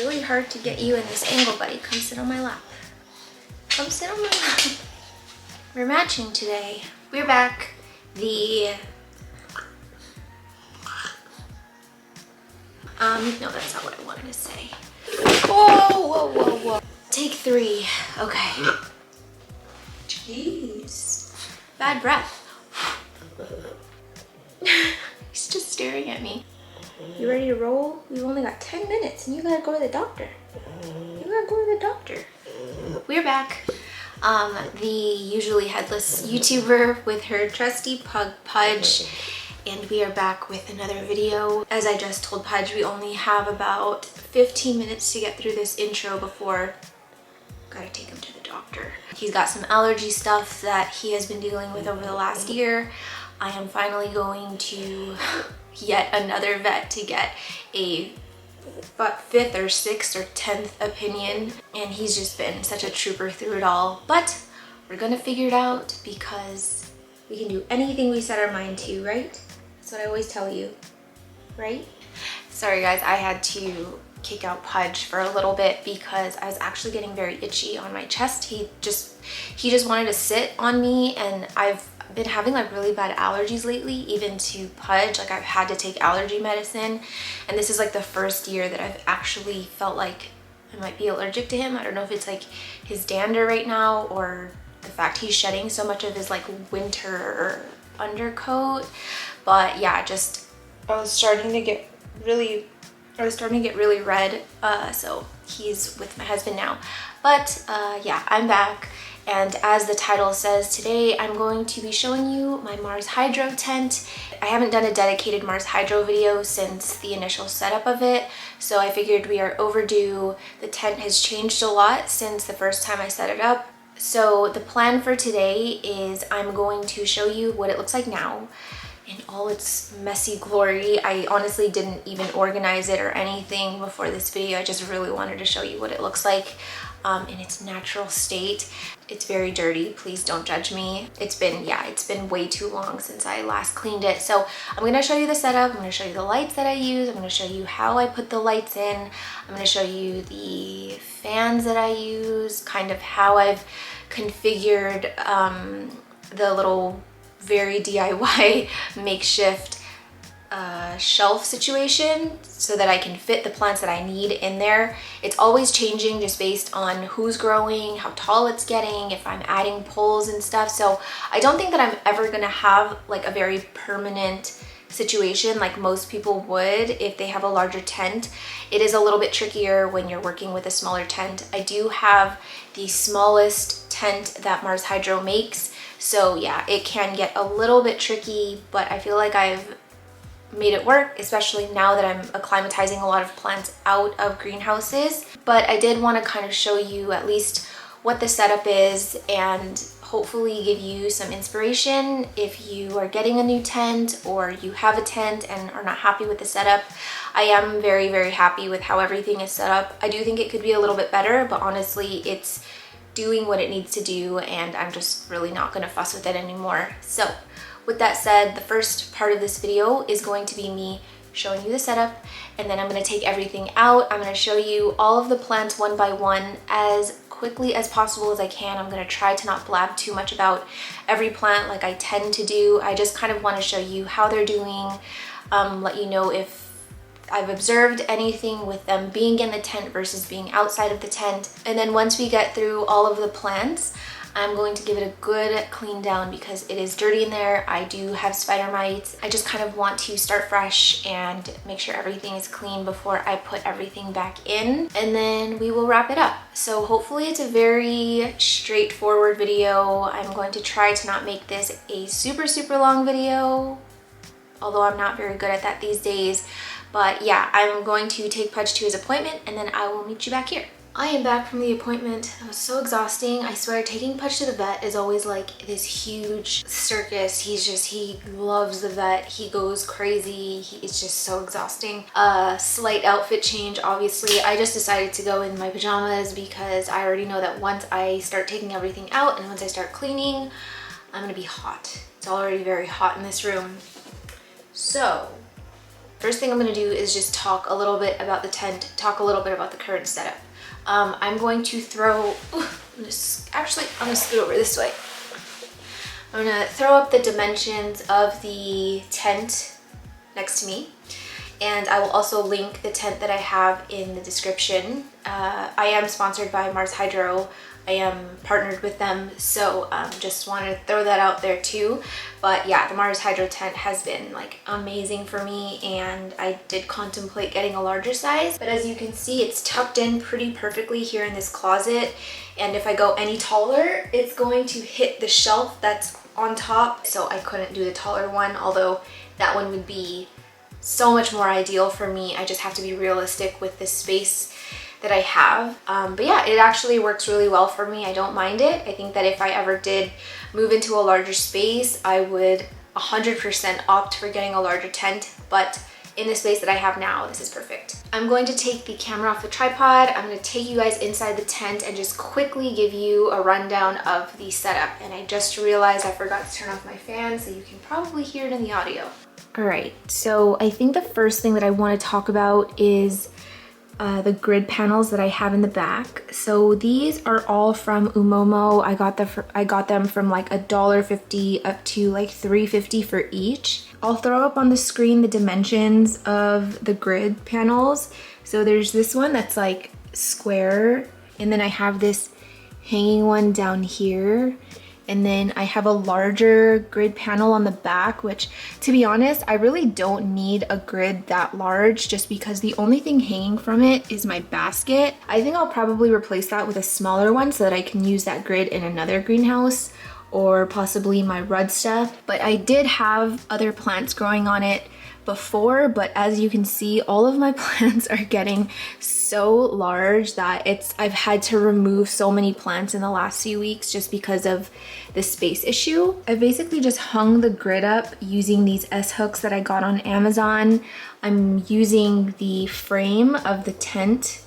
really hard to get you in this angle, buddy. Come sit on my lap. Come sit on my lap. We're matching today. We're back. No, that's not what I wanted to say. Whoa, whoa, whoa, whoa. Take 3. Okay. Jeez. Bad breath. He's just staring at me. You ready to roll? We've only got 10 minutes and you gotta go to the doctor. You gotta go to the doctor. We're back. The usually headless YouTuber with her trusty pug Pudge, and we are back with another video. As I just told Pudge, we only have about 15 minutes to get through this intro before gotta take him to the doctor. He's got some allergy stuff that he has been dealing with over the last year. I am finally going to yet another vet to get a 5th or 6th or 10th opinion, and he's just been such a trooper through it all. But we're gonna figure it out because we can do anything we set our mind to, right? That's what I always tell you, right? Sorry guys, I had to kick out Pudge for a little bit because I was actually getting very itchy on my chest. He just wanted to sit on me, and I've been having like really bad allergies lately, even to Pudge. Like I've had to take allergy medicine, and this is like the first year that I've actually felt like I might be allergic to him. I don't know if it's like his dander right now or the fact he's shedding so much of his like winter undercoat. But yeah, just I was starting to get really red, so he's with my husband now. But yeah, I'm back, and as the title says, today I'm going to be showing you my Mars Hydro tent. I haven't done a dedicated Mars Hydro video since the initial setup of it, so I figured we are overdue. The tent has changed a lot since the first time I set it up. So the plan for today is I'm going to show you what it looks like now in all its messy glory. I honestly didn't even organize it or anything before this video. I just really wanted to show you what it looks like in its natural state. It's very dirty, please don't judge me. It's been way too long since I last cleaned it. So I'm gonna show you the setup, I'm gonna show you the lights that I use, I'm gonna show you how I put the lights in, I'm gonna show you the fans that I use, kind of how I've configured the little very DIY makeshift shelf situation so that I can fit the plants that I need in there. It's always changing just based on who's growing, how tall it's getting, if I'm adding poles and stuff. So I don't think that I'm ever gonna have like a very permanent situation like most people would if they have a larger tent. It is a little bit trickier when you're working with a smaller tent. I do have the smallest tent that Mars Hydro makes, so yeah, it can get a little bit tricky, but I feel like I've made it work, especially now that I'm acclimatizing a lot of plants out of greenhouses. But I did want to kind of show you at least what the setup is and hopefully give you some inspiration if you are getting a new tent or you have a tent and are not happy with the setup. I am very, very happy with how everything is set up. I do think it could be a little bit better, but honestly, it's doing what it needs to do, and I'm just really not going to fuss with it anymore. So with that said, the first part of this video is going to be me showing you the setup, and then I'm going to take everything out. I'm going to show you all of the plants one by one as quickly as possible as I can. I'm going to try to not blab too much about every plant like I tend to do. I just kind of want to show you how they're doing, let you know if I've observed anything with them being in the tent versus being outside of the tent. And then once we get through all of the plants, I'm going to give it a good clean down because it is dirty in there. I do have spider mites. I just kind of want to start fresh and make sure everything is clean before I put everything back in, and then we will wrap it up. So hopefully it's a very straightforward video. I'm going to try to not make this a super long video, although I'm not very good at that these days. But yeah, I'm going to take Pudge to his appointment, and then I will meet you back here. I am back from the appointment. It was so exhausting. I swear taking Pudge to the vet is always like this huge circus. He loves the vet. He goes crazy. It's just so exhausting. Slight outfit change, obviously. I just decided to go in my pajamas because I already know that once I start taking everything out and once I start cleaning, I'm gonna be hot. It's already very hot in this room. So First thing I'm gonna do is just talk a little bit about the tent, talk a little bit about the current setup. I'm going to throw, I'm gonna scoot over this way. I'm gonna throw up the dimensions of the tent next to me. And I will also link the tent that I have in the description. I am sponsored by Mars Hydro. I am partnered with them, so just wanted to throw that out there too. But yeah, the Mars Hydro tent has been like amazing for me, and I did contemplate getting a larger size. But as you can see, it's tucked in pretty perfectly here in this closet. And if I go any taller, it's going to hit the shelf that's on top. So I couldn't do the taller one, although that one would be so much more ideal for me. I just have to be realistic with the space that I have. But yeah, it actually works really well for me. I don't mind it. I think that if I ever did move into a larger space, I would 100% opt for getting a larger tent, but in the space that I have now, this is perfect. I'm going to take the camera off the tripod. I'm going to take you guys inside the tent and just quickly give you a rundown of the setup. And I just realized I forgot to turn off my fan, so you can probably hear it in the audio. All right, so I think the first thing that I want to talk about is the grid panels that I have in the back. So these are all from Umomo. I got them from like $1.50 up to like $3.50 for each. I'll throw up on the screen the dimensions of the grid panels. So there's this one that's like square, and then I have this hanging one down here. And then I have a larger grid panel on the back, which, to be honest, I really don't need a grid that large just because the only thing hanging from it is my basket. I think I'll probably replace that with a smaller one so that I can use that grid in another greenhouse or possibly my rud stuff. But I did have other plants growing on it before, but as you can see, all of my plants are getting so large that I've had to remove so many plants in the last few weeks just because of the space issue. I basically just hung the grid up using these S-hooks that I got on Amazon. I'm using the frame of the tent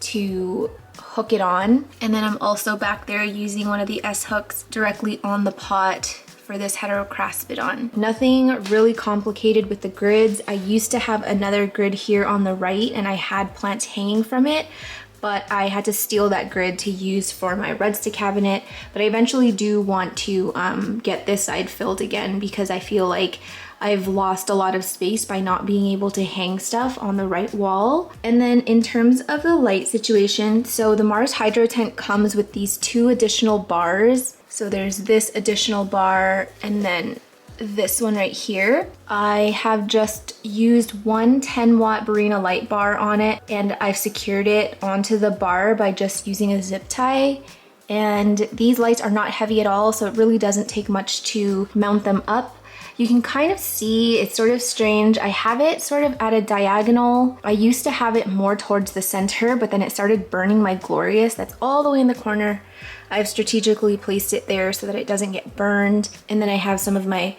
to hook it on, and then I'm also back there using one of the S-hooks directly on the pot for this heterochraspidon. Nothing really complicated with the grids. I used to have another grid here on the right and I had plants hanging from it, but I had to steal that grid to use for my redstick cabinet. But I eventually do want to get this side filled again because I feel like I've lost a lot of space by not being able to hang stuff on the right wall. And then in terms of the light situation, so the Mars Hydro tent comes with these 2 additional bars. So there's this additional bar and then this one right here. I have just used one 10-watt Barina light bar on it, and I've secured it onto the bar by just using a zip tie. And these lights are not heavy at all, so it really doesn't take much to mount them up. You can kind of see, it's sort of strange. I have it sort of at a diagonal. I used to have it more towards the center, but then it started burning my Glorious that's all the way in the corner. I've strategically placed it there so that it doesn't get burned. And then I have some of my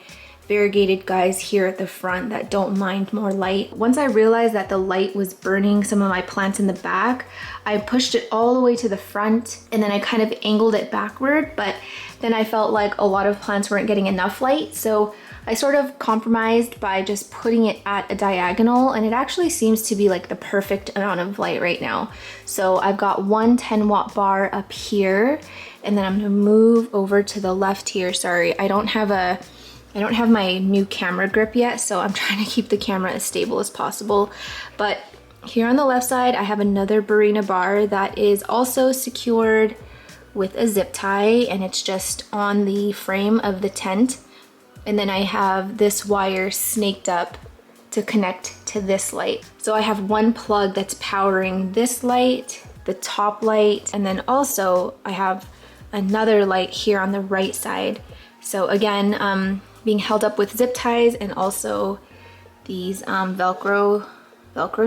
variegated guys here at the front that don't mind more light. Once I realized that the light was burning some of my plants in the back, I pushed it all the way to the front, and then I kind of angled it backward, but then I felt like a lot of plants weren't getting enough light, so I sort of compromised by just putting it at a diagonal, and it actually seems to be like the perfect amount of light right now. So I've got one 10-watt bar up here, and then I'm gonna move over to the left here. Sorry, I don't have my new camera grip yet, so I'm trying to keep the camera as stable as possible. But here on the left side, I have another Barina bar that is also secured with a zip tie, and it's just on the frame of the tent. And then I have this wire snaked up to connect to this light. So I have one plug that's powering this light, the top light, and then also I have another light here on the right side. So again, being held up with zip ties and also these Velcro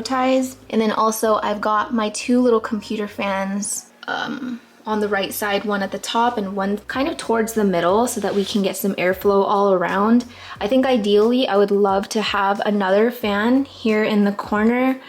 ties. And then also I've got my 2 little computer fans on the right side, one at the top and one kind of towards the middle so that we can get some airflow all around. I think ideally I would love to have another fan here in the corner,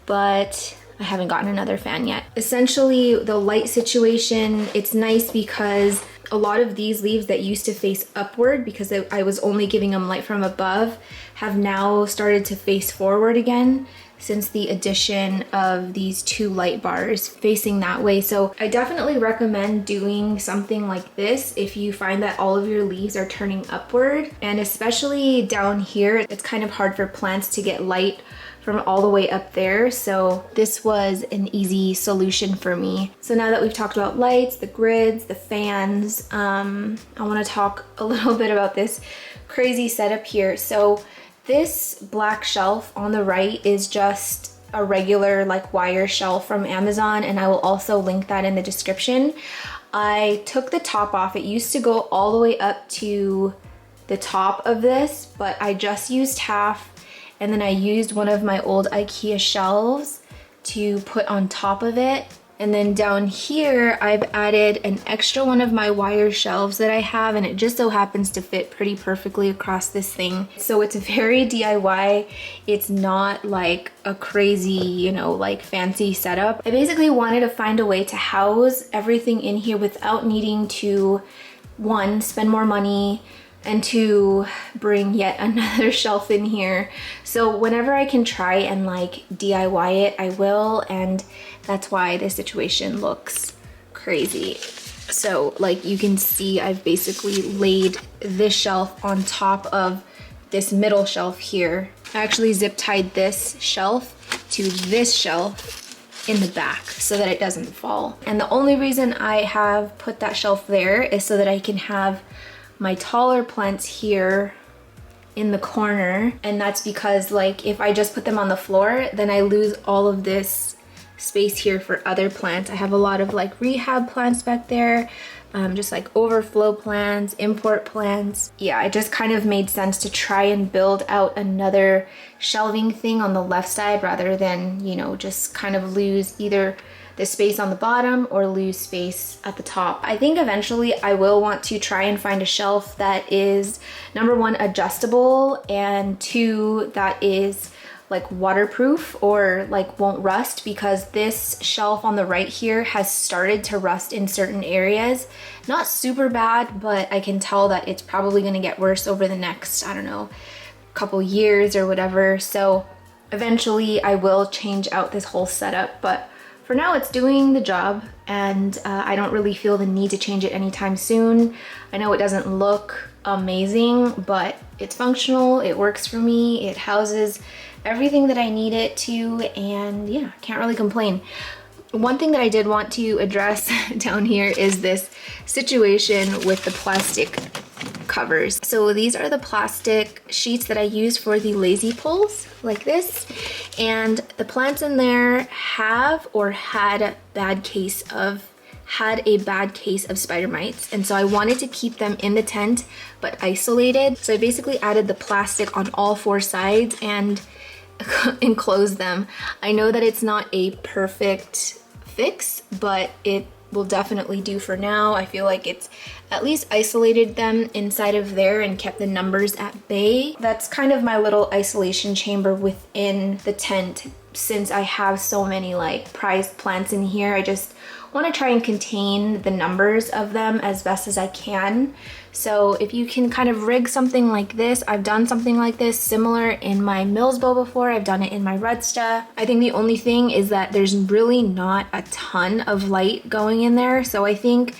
but I haven't gotten another fan yet. Essentially, the light situation, it's nice because A lot of these leaves that used to face upward because I was only giving them light from above have now started to face forward again since the addition of these 2 light bars facing that way. So I definitely recommend doing something like this if you find that all of your leaves are turning upward. And especially down here, it's kind of hard for plants to get light from all the way up there. So this was an easy solution for me. So now that we've talked about lights, the grids, the fans, I wanna talk a little bit about this crazy setup here. So this black shelf on the right is just a regular like wire shelf from Amazon, and I will also link that in the description. I took the top off. It used to go all the way up to the top of this, but I just used half, and then I used one of my old IKEA shelves to put on top of it. And then down here, I've added an extra one of my wire shelves that I have, and it just so happens to fit pretty perfectly across this thing. So it's very DIY. It's not like a crazy, you know, like fancy setup. I basically wanted to find a way to house everything in here without needing to, 1, spend more money, and 2, bring yet another shelf in here. So whenever I can try and like DIY it, I will, and that's why this situation looks crazy. So like you can see, I've basically laid this shelf on top of this middle shelf here. I actually zip tied this shelf to this shelf in the back so that it doesn't fall. And the only reason I have put that shelf there is so that I can have my taller plants here in the corner. And that's because like if I just put them on the floor, then I lose all of this space here for other plants. I have a lot of like rehab plants back there, just like overflow plants, import plants. Yeah, it just kind of made sense to try and build out another shelving thing on the left side rather than, you know, just kind of lose either the space on the bottom or lose space at the top. I think eventually I will want to try and find a shelf that is, number 1, adjustable, and 2, that is like waterproof or like won't rust, because this shelf on the right here has started to rust in certain areas. Not super bad, but I can tell that it's probably gonna get worse over the next, I don't know, couple years or whatever. So eventually I will change out this whole setup, but for now it's doing the job, and I don't really feel the need to change it anytime soon. I know it doesn't look amazing, but it's functional, it works for me, it houses everything that I need it to, and yeah, can't really complain. One thing that I did want to address down here is this situation with the plastic covers. So these are the plastic sheets that I use for the lazy pulls like this, and the plants in there have or had a bad case of spider mites, and so I wanted to keep them in the tent but isolated. So I basically added the plastic on all 4 sides and enclosed them. I know that it's not a perfect fix, but it will definitely do for now. I feel like it's at least isolated them inside of there and kept the numbers at bay. That's kind of my little isolation chamber within the tent. Since I have so many like prized plants in here, I just want to try and contain the numbers of them as best as I can. So if you can kind of rig something like this, I've done something like this similar in my Mills bow before, I've done it in my Redsta. I think the only thing is that there's really not a ton of light going in there, so I think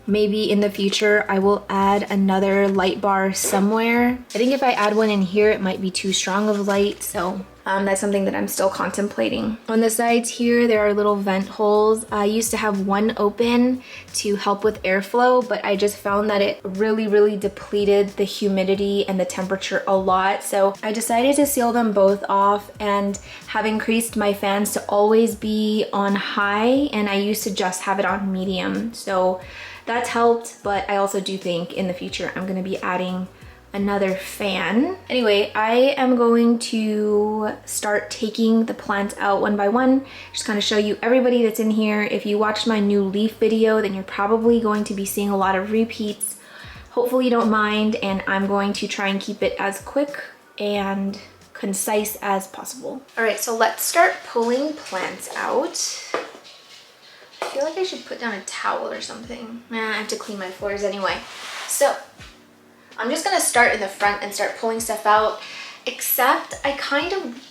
maybe in the future I will add another light bar somewhere. I think if I add one in here it might be too strong of light, so that's something that I'm still contemplating. On the sides here there are little vent holes. I used to have one open to help with airflow, but I just found that it really depleted the humidity and the temperature a lot, so I decided to seal them both off and have increased my fans to always be on high, and I used to just have it on medium, so that's helped. But I also do think in the future I'm going to be adding another fan. Anyway, I am going to start taking the plants out one by one, just kind of show you everybody that's in here. If you watched my new leaf video, then you're probably going to be seeing a lot of repeats. Hopefully you don't mind, and I'm going to try and keep it as quick and concise as possible. All right, so let's start pulling plants out. I feel like I should put down a towel or something. I have to clean my floors anyway. So I'm just gonna start in the front and start pulling stuff out, except I kind of,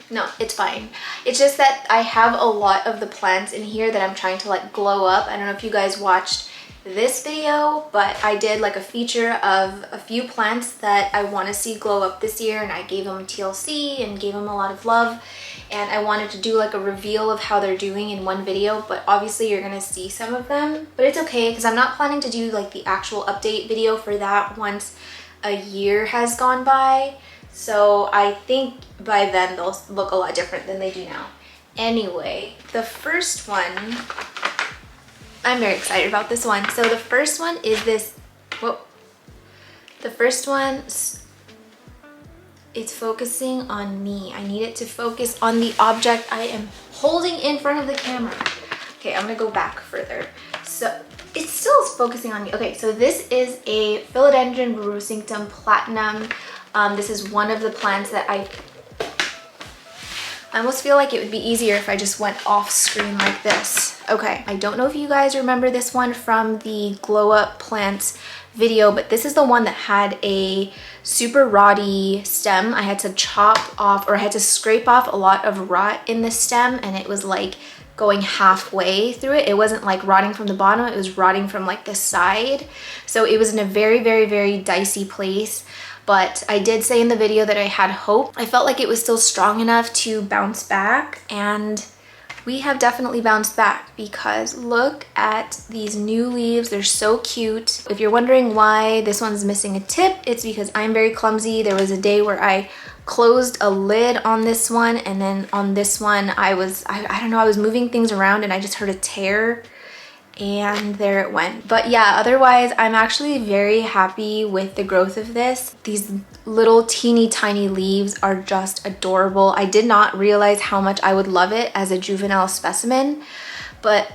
no, it's fine. It's just that I have a lot of the plants in here that I'm trying to like glow up. I don't know if you guys watched this video, but I did like a feature of a few plants that I want to see glow up this year, and I gave them TLC and gave them a lot of love, and I wanted to do like a reveal of how they're doing in one video, but obviously you're gonna see some of them, but it's okay because I'm not planning to do like the actual update video for that once a year has gone by. So I think by then they'll look a lot different than they do now. Anyway, the first one, I'm very excited about this one. So the first one is this, whoa. The first one, it's focusing on me. I need it to focus on the object I am holding in front of the camera. Okay, I'm gonna go back further. So it still is focusing on me. Okay, so this is a Philodendron rosictum platinum. This is one of the plants that I almost feel like it would be easier if I just went off screen like this. Okay, I don't know if you guys remember this one from the glow up plants video, but this is the one that had a super rotty stem. I had to chop off, or I had to scrape off a lot of rot in the stem, and it was like going halfway through it. It wasn't like rotting from the bottom, it was rotting from like the side. So it was in a very, very, very dicey place. But I did say in the video that I had hope. I felt like it was still strong enough to bounce back, and we have definitely bounced back because look at these new leaves. They're so cute. If you're wondering why this one's missing a tip, it's because I'm very clumsy. There was a day where I closed a lid on this one, and then on this one I don't know, I was moving things around and I just heard a tear, and there it went. But yeah, otherwise I'm actually very happy with the growth of this. These little teeny tiny leaves are just adorable. I did not realize how much I would love it as a juvenile specimen, but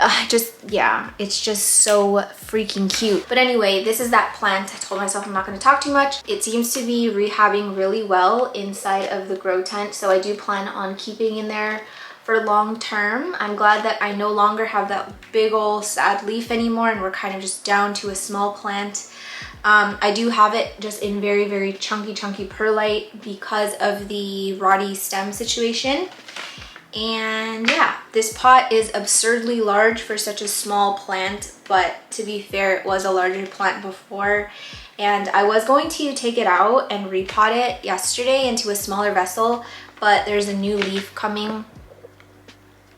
yeah, it's just so freaking cute. But anyway, this is that plant. I told myself I'm not going to talk too much. It seems to be rehabbing really well inside of the grow tent, so I do plan on keeping in there for long term. I'm glad that I no longer have that big old sad leaf anymore, and we're kind of just down to a small plant. I do have it just in very, very chunky perlite because of the rotty stem situation. And yeah, this pot is absurdly large for such a small plant, but to be fair, it was a larger plant before. And I was going to take it out and repot it yesterday into a smaller vessel, but there's a new leaf coming.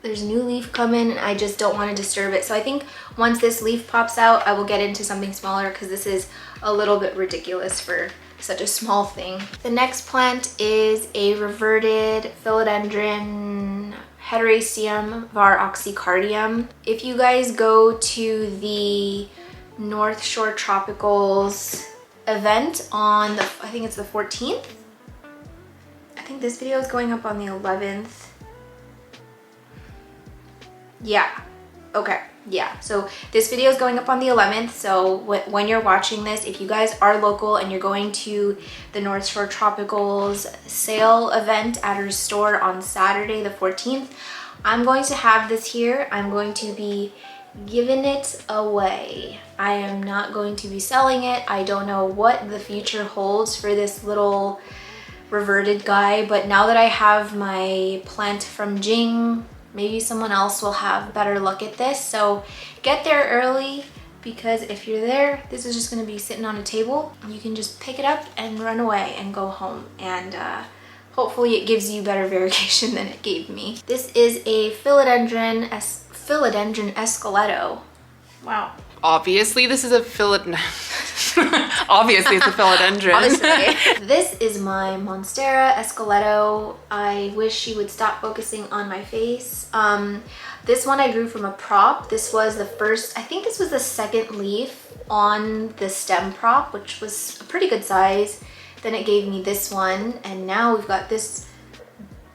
And I just don't want to disturb it. So I think once this leaf pops out, I will get into something smaller because this is a little bit ridiculous for such a small thing. The next plant is a reverted Philodendron Heteroecium var oxycardium. If you guys go to the North Shore Tropicals event on the, I think it's the 14th. I think this video is going up on the 11th. Yeah, okay, yeah. So this video is going up on the 11th. So when you're watching this, if you guys are local and you're going to the North Shore Tropicals sale event at her store on Saturday the 14th, I'm going to have this here. I'm going to be giving it away. I am not going to be selling it. I don't know what the future holds for this little reverted guy, but now that I have my plant from Jing, maybe someone else will have better luck at this. So get there early, because if you're there, this is just gonna be sitting on a table. You can just pick it up and run away and go home. And hopefully it gives you better variegation than it gave me. This is a Philodendron esqueleto. Wow. Obviously this is a Obviously it's a philodendron. Obviously. This is my Monstera esqueleto. I wish she would stop focusing on my face. This one I grew from a prop. This was the first, I think this was the second leaf on the stem prop, which was a pretty good size. Then it gave me this one, and now we've got this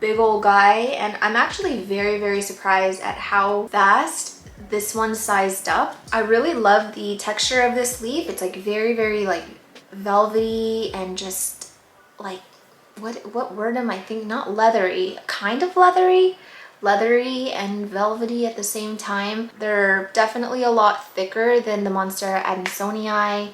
big old guy, and I'm actually very, very surprised at how fast this one sized up. I really love the texture of this leaf. It's like very, very like velvety and just like, what word am I thinking? Not leathery, kind of leathery. leathery and velvety at the same time. They're definitely a lot thicker than the Monstera adansonii,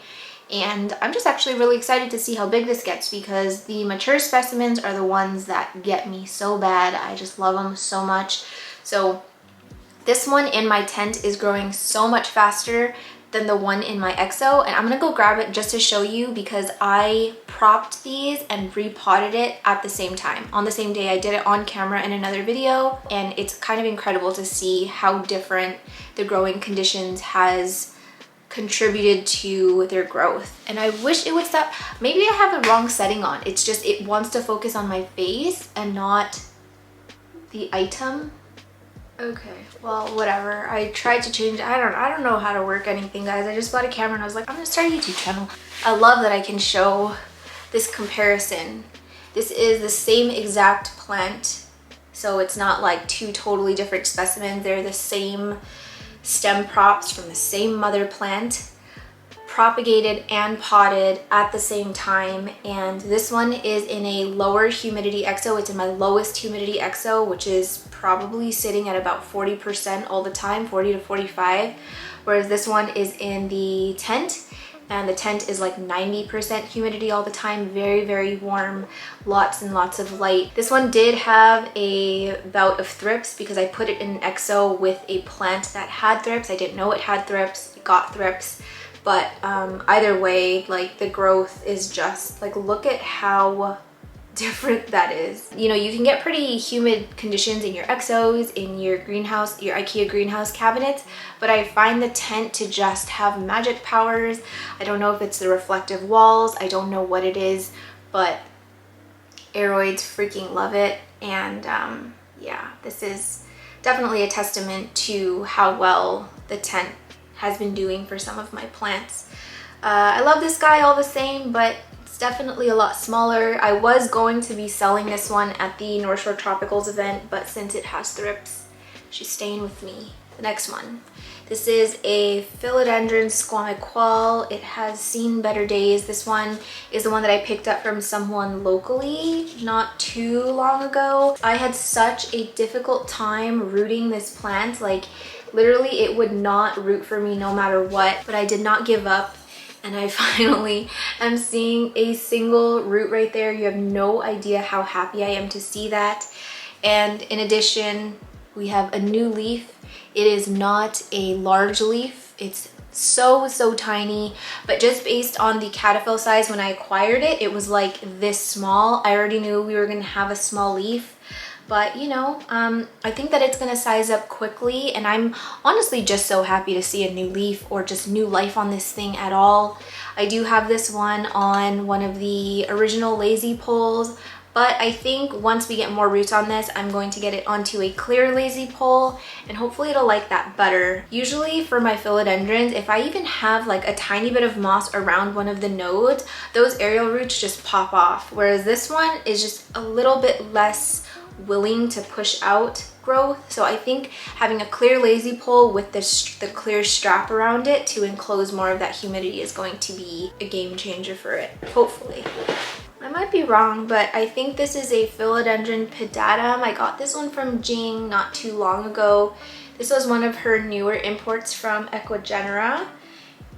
and I'm just actually really excited to see how big this gets, because the mature specimens are the ones that get me so bad. I just love them so much. So this one in my tent is growing so much faster than the one in my exo, and I'm gonna go grab it just to show you, because I propped these and repotted it at the same time. On the same day, I did it on camera in another video, and it's kind of incredible to see how different the growing conditions has contributed to their growth. And I wish it would stop. Maybe I have the wrong setting on. It's just, it wants to focus on my face and not the item. Okay, well, whatever. I tried to change. I don't know how to work anything, guys. I just bought a camera and I was like, I'm gonna start a YouTube channel. I love that I can show this comparison. This is the same exact plant, so it's not like two totally different specimens. They're the same stem props from the same mother plant, propagated and potted at the same time. And this one is in a lower humidity exo. It's in my lowest humidity exo, which is probably sitting at about 40% all the time, 40 to 45, whereas this one is in the tent, and the tent is like 90% humidity all the time. Very, very warm, lots and lots of light. This one did have a bout of thrips because I put it in an exo with a plant that had thrips. I didn't know it had thrips, it got thrips. But either way, like, the growth is just like, look at how different that is. You know, you can get pretty humid conditions in your exos, in your greenhouse, your IKEA greenhouse cabinets, but I find the tent to just have magic powers. I don't know if it's the reflective walls, I don't know what it is, but aroids freaking love it. And yeah, this is definitely a testament to how well the tent has been doing for some of my plants. I love this guy all the same, but it's definitely a lot smaller. I was going to be selling this one at the North Shore Tropicals event, but since it has thrips, she's staying with me. The next one. This is a philodendron squamiqual. It has seen better days. This one is the one that I picked up from someone locally not too long ago. I had such a difficult time rooting this plant. Like, literally, it would not root for me no matter what, but I did not give up. And I finally am seeing a single root right there. You have no idea how happy I am to see that. And in addition, we have a new leaf. It is not a large leaf. It's so tiny, but just based on the caterpillar size when I acquired it, it was like this small. I already knew we were gonna have a small leaf. But you know, I think that it's gonna size up quickly, and I'm honestly just so happy to see a new leaf or just new life on this thing at all. I do have this one on one of the original lazy poles, but I think once we get more roots on this, I'm going to get it onto a clear lazy pole, and hopefully it'll like that better. Usually for my philodendrons, if I even have like a tiny bit of moss around one of the nodes, those aerial roots just pop off, whereas this one is just a little bit less willing to push out growth. So I think having a clear lazy pole with the clear strap around it to enclose more of that humidity is going to be a game changer for it, hopefully. I might be wrong, but I think this is a philodendron pedatum. I got this one from Jing not too long ago. This was one of her newer imports from Equigenera,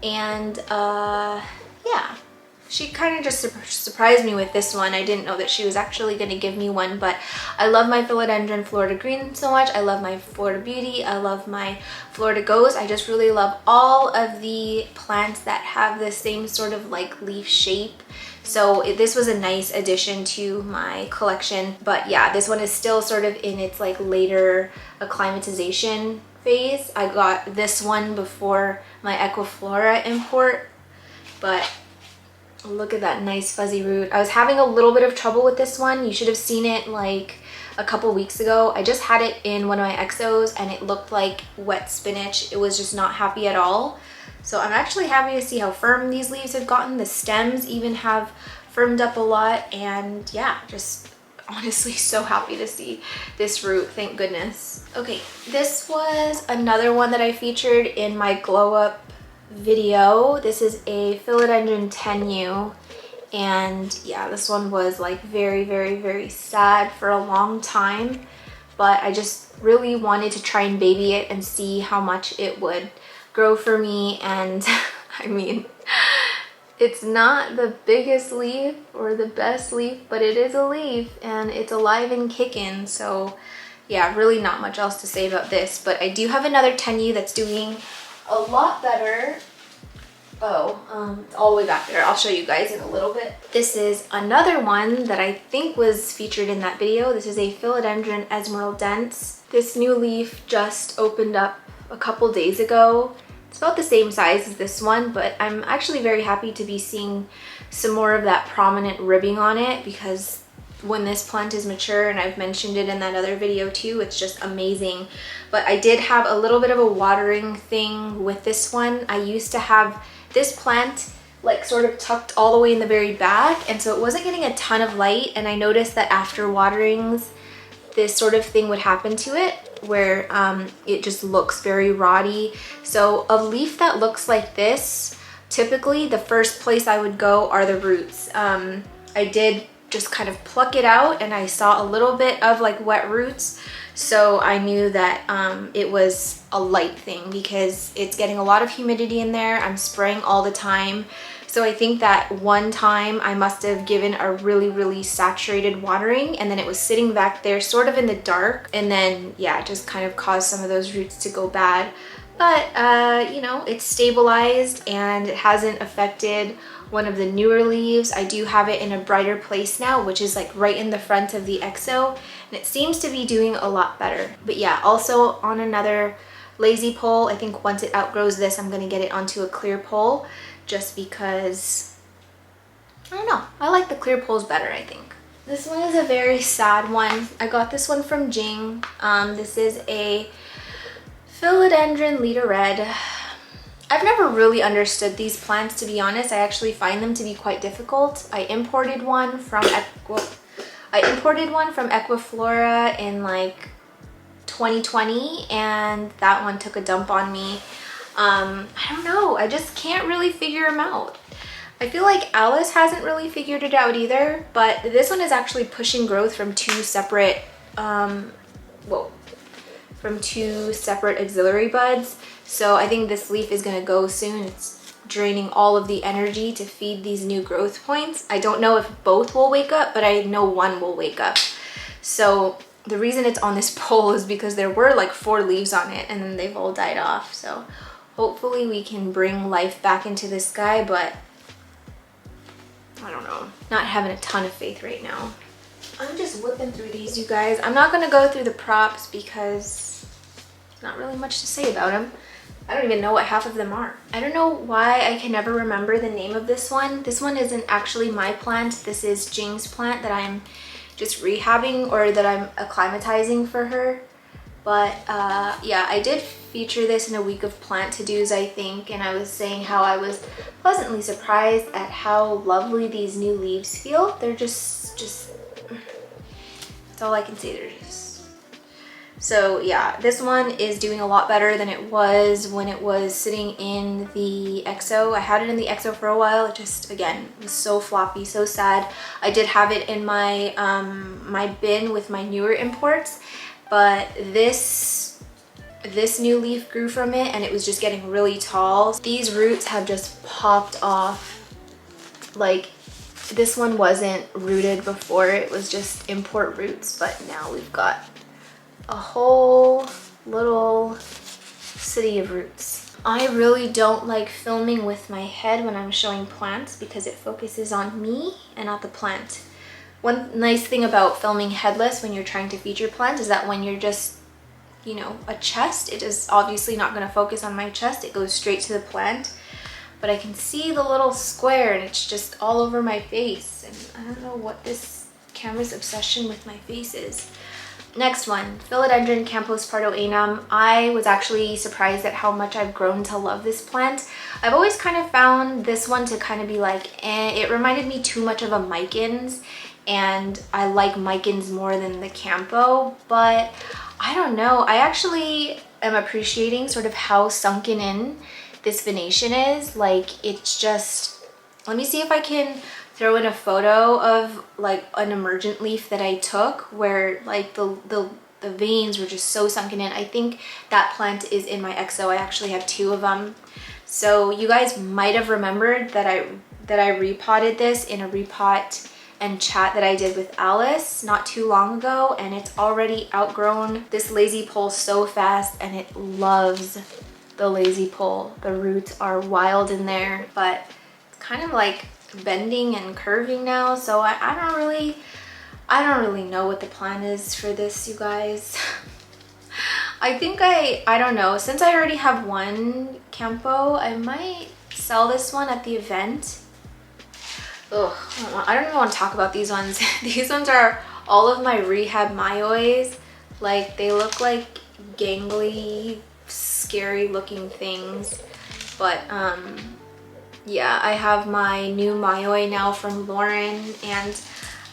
and yeah, she kind of just surprised me with this one. I didn't know that she was actually going to give me one, but I love my philodendron Florida Green so much. I love my Florida Beauty. I love my Florida Ghost. I just really love all of the plants that have the same sort of like leaf shape. So this was a nice addition to my collection. But yeah, this one is still sort of in its like later acclimatization phase. I got this one before my Equiflora import, but look at that nice fuzzy root. I was having a little bit of trouble with this one. You should have seen it like a couple weeks ago. I just had it in one of my exos and it looked like wet spinach. It was just not happy at all. So I'm actually happy to see how firm these leaves have gotten. The stems even have firmed up a lot, and yeah, just honestly so happy to see this root, thank goodness. Okay, this was another one that I featured in my glow up video. This is a philodendron tenue, and yeah, this one was like very sad for a long time, but I just really wanted to try and baby it and see how much it would grow for me. And I mean, it's not the biggest leaf or the best leaf, but it is a leaf and it's alive and kicking. So yeah, really not much else to say about this, but I do have another tenyu that's doing a lot better. It's all the way back there. I'll show you guys in a little bit. This is another one that I think was featured in that video. This is a Philodendron Emerald Dense. This new leaf just opened up a couple days ago. It's about the same size as this one, but I'm actually very happy to be seeing some more of that prominent ribbing on it, because when this plant is mature, and I've mentioned it in that other video too, it's just amazing. But I did have a little bit of a watering thing with this one. I used to have this plant like sort of tucked all the way in the very back, and so it wasn't getting a ton of light, and I noticed that after waterings this sort of thing would happen to it, where it just looks very rotty. So a leaf that looks like this, typically the first place I would go are the roots. I did just kind of pluck it out and I saw a little bit of like wet roots, so I knew that it was a light thing, because it's getting a lot of humidity in there. I'm spraying all the time. So I think that one time I must have given a really saturated watering, and then it was sitting back there sort of in the dark, and then yeah, it just kind of caused some of those roots to go bad. But you know, it's stabilized and it hasn't affected one of the newer leaves. I do have it in a brighter place now, which is like right in the front of the exo, and it seems to be doing a lot better. But yeah, also on another lazy pole, I think once it outgrows this, I'm gonna get it onto a clear pole, just because, I don't know, I like the clear poles better, I think. This one is a very sad one. I got this one from Jing. This is a Philodendron Lita Red. I've never really understood these plants, to be honest. I actually find them to be quite difficult. I imported one from Equiflora in like 2020, and that one took a dump on me. I don't know, I just can't really figure them out. I feel like Alice hasn't really figured it out either, but this one is actually pushing growth from two separate auxiliary buds. So I think this leaf is gonna go soon. It's draining all of the energy to feed these new growth points. I don't know if both will wake up, but I know one will wake up. So the reason it's on this pole is because there were like 4 leaves on it, and then they've all died off. So hopefully we can bring life back into this guy, but I don't know. Not having a ton of faith right now. I'm just whipping through these, you guys. I'm not gonna go through the props because there's not really much to say about them. I don't even know what half of them are. I don't know why I can never remember the name of this one. This one isn't actually my plant. This is Jing's plant that I'm just rehabbing, or that I'm acclimatizing for her. But yeah, I did feature this in a week of plant to-dos, I think, and I was saying how I was pleasantly surprised at how lovely these new leaves feel. They're just that's all I can say. They're just... So yeah, this one is doing a lot better than it was when it was sitting in the EXO. I had it in the EXO for a while. It just, again, was so floppy, so sad. I did have it in my my bin with my newer imports, but this new leaf grew from it, and it was just getting really tall. These roots have just popped off. Like, this one wasn't rooted before, it was just import roots, but now we've got a whole little city of roots. I really don't like filming with my head when I'm showing plants because it focuses on me and not the plant. One nice thing about filming headless when you're trying to feature plants is that when you're just, you know, a chest, it is obviously not going to focus on my chest. It goes straight to the plant. But I can see the little square and it's just all over my face. And I don't know what this camera's obsession with my face is. Next one, Philodendron Campos Pardoanum. I was actually surprised at how much I've grown to love this plant. I've always kind of found this one to kind of be like, it reminded me too much of a Micans, and I like Micans more than the Campo, but I don't know. I actually am appreciating sort of how sunken in this venation is. Like, it's just, let me see if I can throw in a photo of like an emergent leaf that I took where like the the veins were just so sunken in. I think that plant is in my XO. I actually have 2 of them. So you guys might have remembered that I repotted this in a repot and chat that I did with Alice not too long ago, and it's already outgrown this lazy pole so fast, and it loves the lazy pole. The roots are wild in there, but it's kind of like bending and curving now, so I don't really know what the plan is for this, you guys. I think I don't know, since I already have one Campo, I might sell this one at the event. Ugh, I don't even want to talk about these ones. These ones are all of my rehab myoids. Like, they look like gangly, scary looking things. But yeah, I have my new myoi now from Lauren, and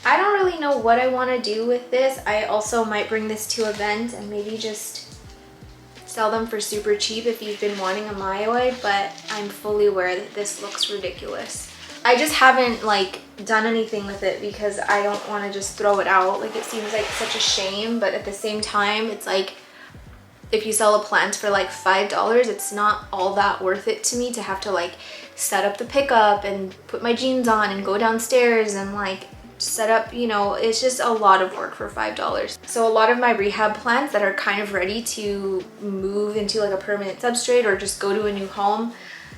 I don't really know what I want to do with this. I also might bring this to event and maybe just sell them for super cheap if you've been wanting a myoi, but I'm fully aware that this looks ridiculous. I just haven't like done anything with it because I don't want to just throw it out. Like, it seems like such a shame, but at the same time, it's like if you sell a plant for like $5, it's not all that worth it to me to have to like set up the pickup and put my jeans on and go downstairs and like set up, you know, it's just a lot of work for $5. So a lot of my rehab plants that are kind of ready to move into like a permanent substrate or just go to a new home,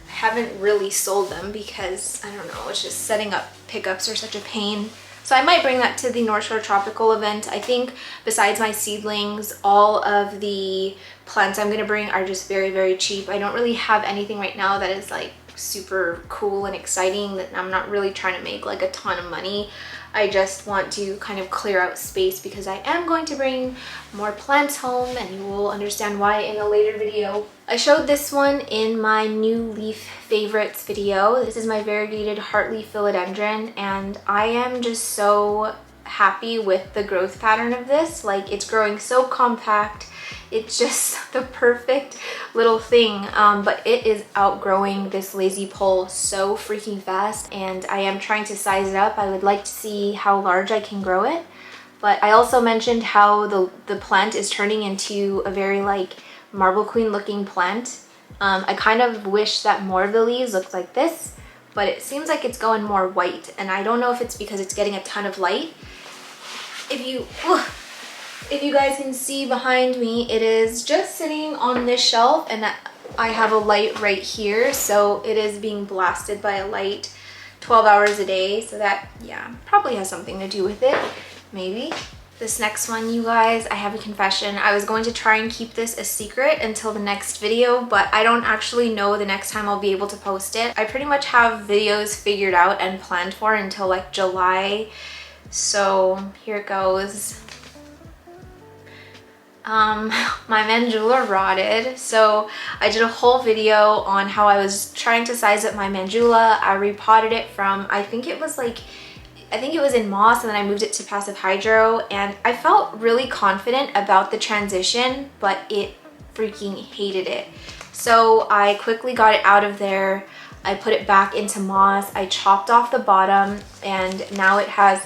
haven't really sold them because I don't know, it's just setting up pickups are such a pain. So I might bring that to the North Shore Tropical event. I think besides my seedlings, all of the plants I'm gonna bring are just very, very cheap. I don't really have anything right now that is like super cool and exciting, that I'm not really trying to make like a ton of money. I just want to kind of clear out space because I am going to bring more plants home, and you will understand why in a later video. I showed this one in my new leaf favorites video. This is my variegated heartleaf philodendron, and I am just so happy with the growth pattern of this. Like, it's growing so compact. It's just the perfect little thing, but it is outgrowing this lazy pole so freaking fast, and I am trying to size it up. I would like to see how large I can grow it, but I also mentioned how the plant is turning into a very like Marble Queen looking plant. I kind of wish that more of the leaves looked like this, but it seems like it's going more white, and I don't know if it's because it's getting a ton of light. If you guys can see behind me, it is just sitting on this shelf, and I have a light right here, so it is being blasted by a light 12 hours a day, so that, yeah, probably has something to do with it, maybe. This next one, you guys, I have a confession. I was going to try and keep this a secret until the next video, but I don't actually know the next time I'll be able to post it. I pretty much have videos figured out and planned for until like July, so here it goes. My Mandula rotted, so I did a whole video on how I was trying to size up my Mandula. I repotted it from, I think it was in moss, and then I moved it to passive hydro, and I felt really confident about the transition, but it freaking hated it. So I quickly got it out of there. I put it back into moss. I chopped off the bottom, and now it has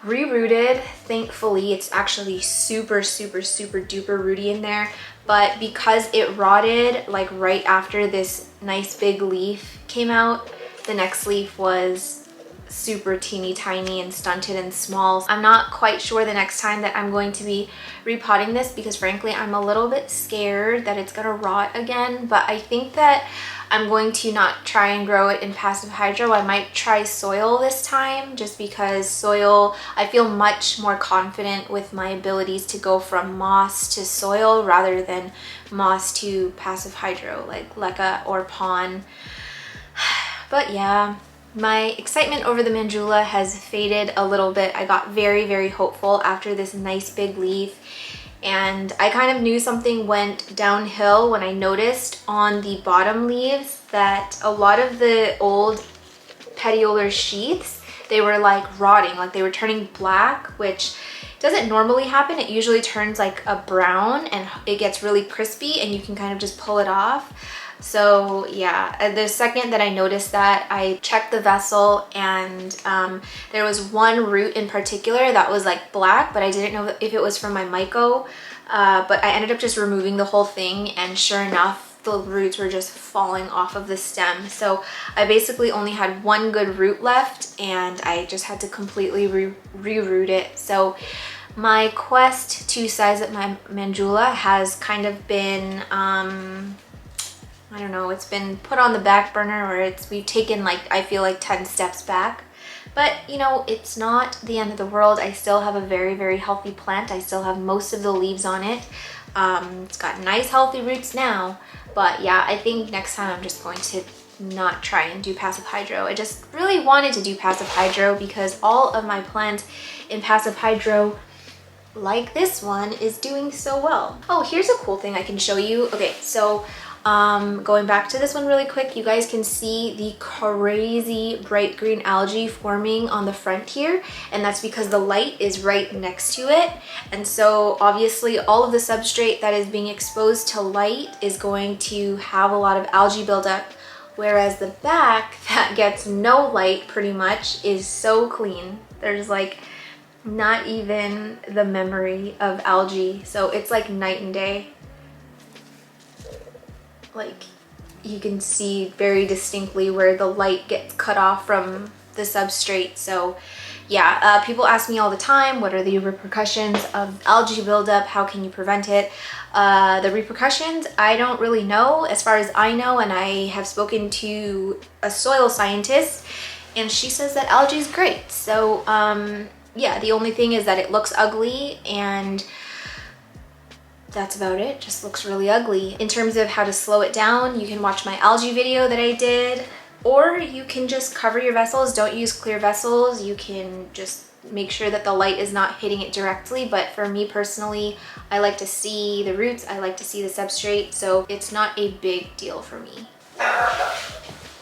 rerooted. Thankfully, it's actually super duper rooty in there, but because it rotted like right after this nice big leaf came out, the next leaf was super teeny tiny and stunted and small. I'm not quite sure the next time that I'm going to be repotting this because frankly I'm a little bit scared that it's gonna rot again, but I think that I'm going to not try and grow it in passive hydro. I might try soil this time, just because soil, I feel much more confident with my abilities to go from moss to soil rather than moss to passive hydro like leca or pon. But yeah, my excitement over the Mandula has faded a little bit. I got very hopeful after this nice big leaf, and I kind of knew something went downhill when I noticed on the bottom leaves that a lot of the old petiolar sheaths, they were like rotting, like they were turning black, which doesn't normally happen. It usually turns like a brown and it gets really crispy and you can kind of just pull it off. So yeah, the second that I noticed that, I checked the vessel, and there was one root in particular that was like black, but I didn't know if it was from my myco. But I ended up just removing the whole thing, and sure enough, the roots were just falling off of the stem. So I basically only had one good root left, and I just had to completely reroot it. So my quest to size up my Mandula has kind of been, I don't know, it's been put on the back burner, or we've taken like, I feel like 10 steps back. But you know, it's not the end of the world. I still have a very, very healthy plant. I still have most of the leaves on it. It's got nice healthy roots now. But yeah, I think next time I'm just going to not try and do passive hydro. I just really wanted to do passive hydro because all of my plants in passive hydro, like this one, is doing so well. Oh, here's a cool thing I can show you. Okay, so going back to this one really quick, you guys can see the crazy bright green algae forming on the front here, and that's because the light is right next to it. And so obviously all of the substrate that is being exposed to light is going to have a lot of algae buildup, whereas the back that gets no light pretty much is so clean. There's like not even the memory of algae. So it's like night and day. Like you can see very distinctly where the light gets cut off from the substrate. So yeah, people ask me all the time, what are the repercussions of algae buildup? How can you prevent it? The repercussions, I don't really know. As far as I know, and I have spoken to a soil scientist, and she says that algae is great. So yeah, the only thing is that it looks ugly, and that's about it. Just looks really ugly. In terms of how to slow it down, you can watch my algae video that I did, or you can just cover your vessels. Don't use clear vessels. You can just make sure that the light is not hitting it directly. But for me personally, I like to see the roots. I like to see the substrate. So it's not a big deal for me.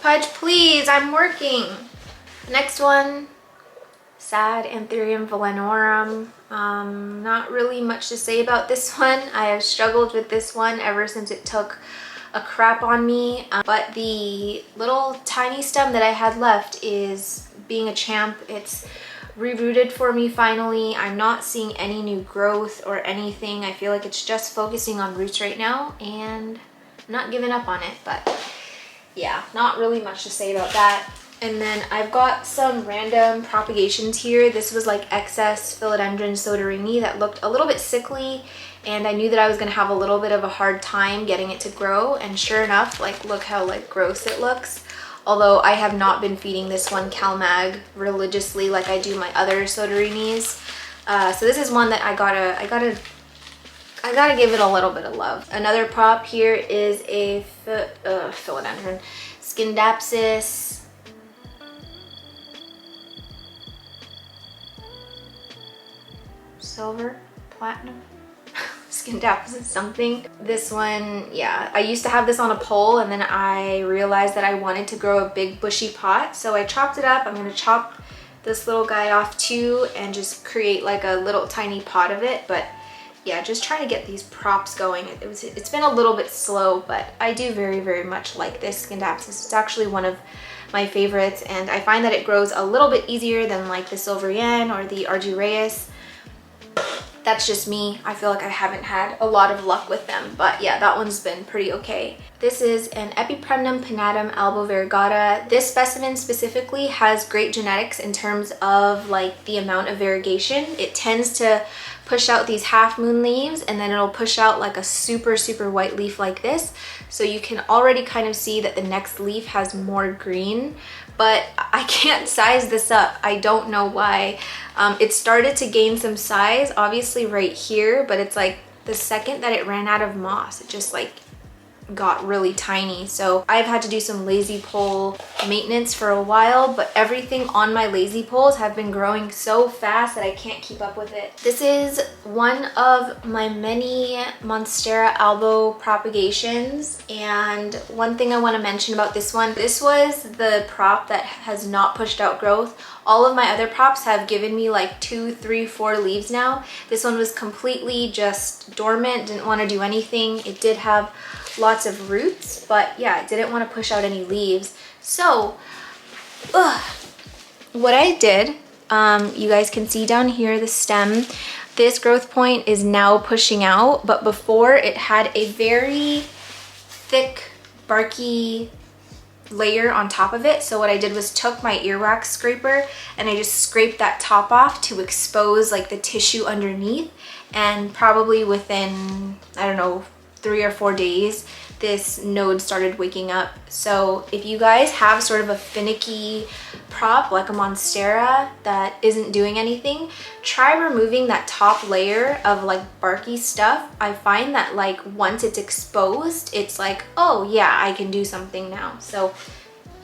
Pudge, please, I'm working. Next one, Sad Anthurium velenorum. Not really much to say about this one. I have struggled with this one ever since it took a crap on me. But the little tiny stem that I had left is being a champ. It's rerooted for me finally. I'm not seeing any new growth or anything. I feel like it's just focusing on roots right now, and I'm not giving up on it. But yeah, not really much to say about that. And then I've got some random propagations here. This was like excess Philodendron soderini that looked a little bit sickly, and I knew that I was gonna have a little bit of a hard time getting it to grow, and sure enough, like look how like gross it looks. Although I have not been feeding this one CalMag religiously like I do my other soderinis. So this is one that I gotta give it a little bit of love. Another prop here is a Philodendron Scindapsus. Silver, platinum, Scindapsus something. This one, yeah, I used to have this on a pole, and then I realized that I wanted to grow a big bushy pot, so I chopped it up. I'm gonna chop this little guy off too and just create like a little tiny pot of it. But yeah, just trying to get these props going. It's been a little bit slow, but I do very, very much like this Scindapsus. It's actually one of my favorites, and I find that it grows a little bit easier than like the Silver Yen or the Argyraeus. That's just me. I feel like I haven't had a lot of luck with them, but yeah, that one's been pretty okay. This is an Epipremnum pinnatum albovariegata. This specimen specifically has great genetics in terms of like the amount of variegation. It tends to push out these half moon leaves, and then it'll push out like a super, super white leaf like this. So you can already kind of see that the next leaf has more green, but I can't size this up. I don't know why. It started to gain some size, obviously right here, but it's like the second that it ran out of moss, it just like got really tiny. So I've had to do some lazy pole maintenance for a while, but everything on my lazy poles have been growing so fast that I can't keep up with it. This is one of my many Monstera albo propagations, and one thing I want to mention about this one, this was the prop that has not pushed out growth. All of my other props have given me like 2, 3, 4 leaves now. This one was completely just dormant, didn't want to do anything. It did have lots lots of roots, but yeah, I didn't want to push out any leaves. So, what I did, you guys can see down here the stem. This growth point is now pushing out, but before it had a very thick, barky layer on top of it. So what I did was took my earwax scraper and I just scraped that top off to expose like the tissue underneath. And probably within, I don't know, 3 or 4 days, this node started waking up. So if you guys have sort of a finicky prop like a monstera that isn't doing anything, try removing that top layer of like barky stuff. I find that like once it's exposed, it's like, oh yeah, I can do something now. So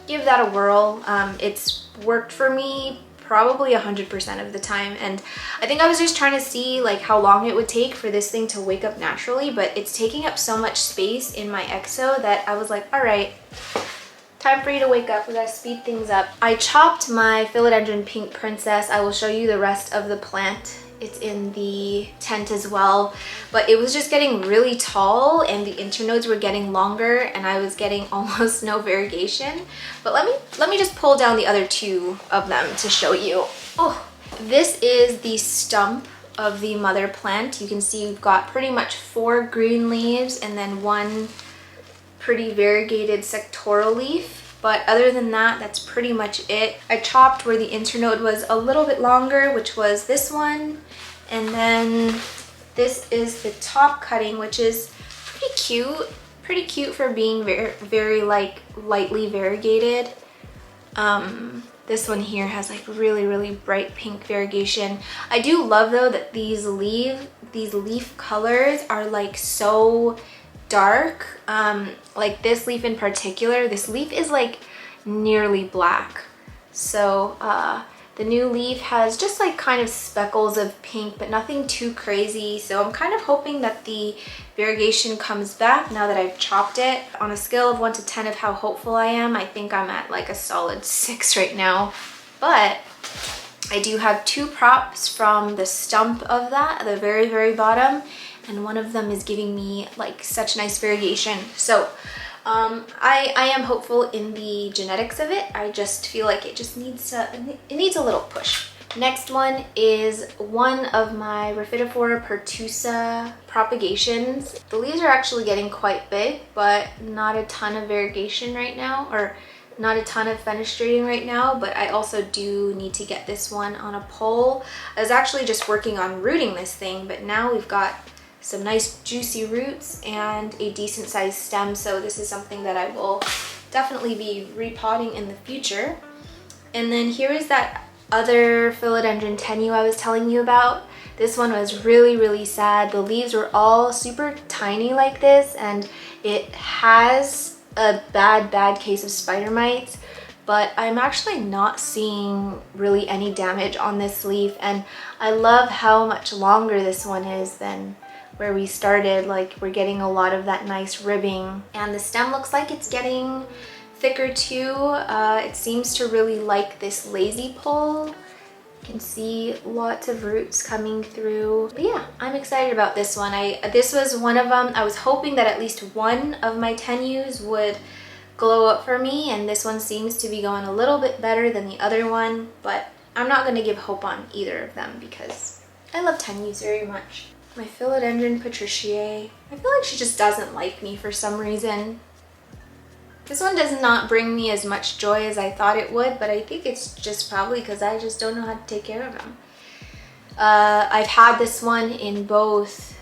give that a whirl. It's worked for me probably 100% of the time, and I think I was just trying to see like how long it would take for this thing to wake up naturally, but it's taking up so much space in my exo that I was like, all right, time for you to wake up. We gotta speed things up. I chopped my philodendron pink princess. I will show you the rest of the plant. It's in the tent as well, but it was just getting really tall and the internodes were getting longer and I was getting almost no variegation. But let me just pull down the other 2 of them to show you. Oh, this is the stump of the mother plant. You can see we've got pretty much 4 green leaves and then 1 pretty variegated sectoral leaf. But other than that, that's pretty much it. I chopped where the internode was a little bit longer, which was this one. And then this is the top cutting, which is pretty cute. Pretty cute for being very like lightly variegated. This one here has like really bright pink variegation. I do love though that these leaf colors are like so dark. Like this leaf in particular, this leaf is like nearly black. So the new leaf has just like kind of speckles of pink, but nothing too crazy. So I'm kind of hoping that the variegation comes back now that I've chopped it. On a scale of 1 to 10 of how hopeful I am, I think I'm at like a solid 6 right now. But I do have 2 props from the stump of that at the very bottom, and one of them is giving me like such nice variegation. So I am hopeful in the genetics of it. I just feel like it just needs a little push. Next one is one of my Rhaphidophora pertusa propagations. The leaves are actually getting quite big, but not a ton of variegation right now, or not a ton of fenestrating right now, but I also do need to get this one on a pole. I was actually just working on rooting this thing, but now we've got some nice juicy roots and a decent sized stem, so this is something that I will definitely be repotting in the future. And then here is that other philodendron tenue I was telling you about. This one was really sad. The leaves were all super tiny like this, and it has a bad case of spider mites, but I'm actually not seeing really any damage on this leaf, and I love how much longer this one is than where we started. Like, we're getting a lot of that nice ribbing, and the stem looks like it's getting thicker too. It seems to really like this lazy pull. You can see lots of roots coming through. But yeah, I'm excited about this one. This was one of them. I was hoping that at least one of my tenues would glow up for me, and this one seems to be going a little bit better than the other one, but I'm not going to give hope on either of them because I love tenues very much. My philodendron patriciae, I feel like she just doesn't like me for some reason. This one does not bring me as much joy as I thought it would, but I think it's just probably because I just don't know how to take care of them. I've had this one in both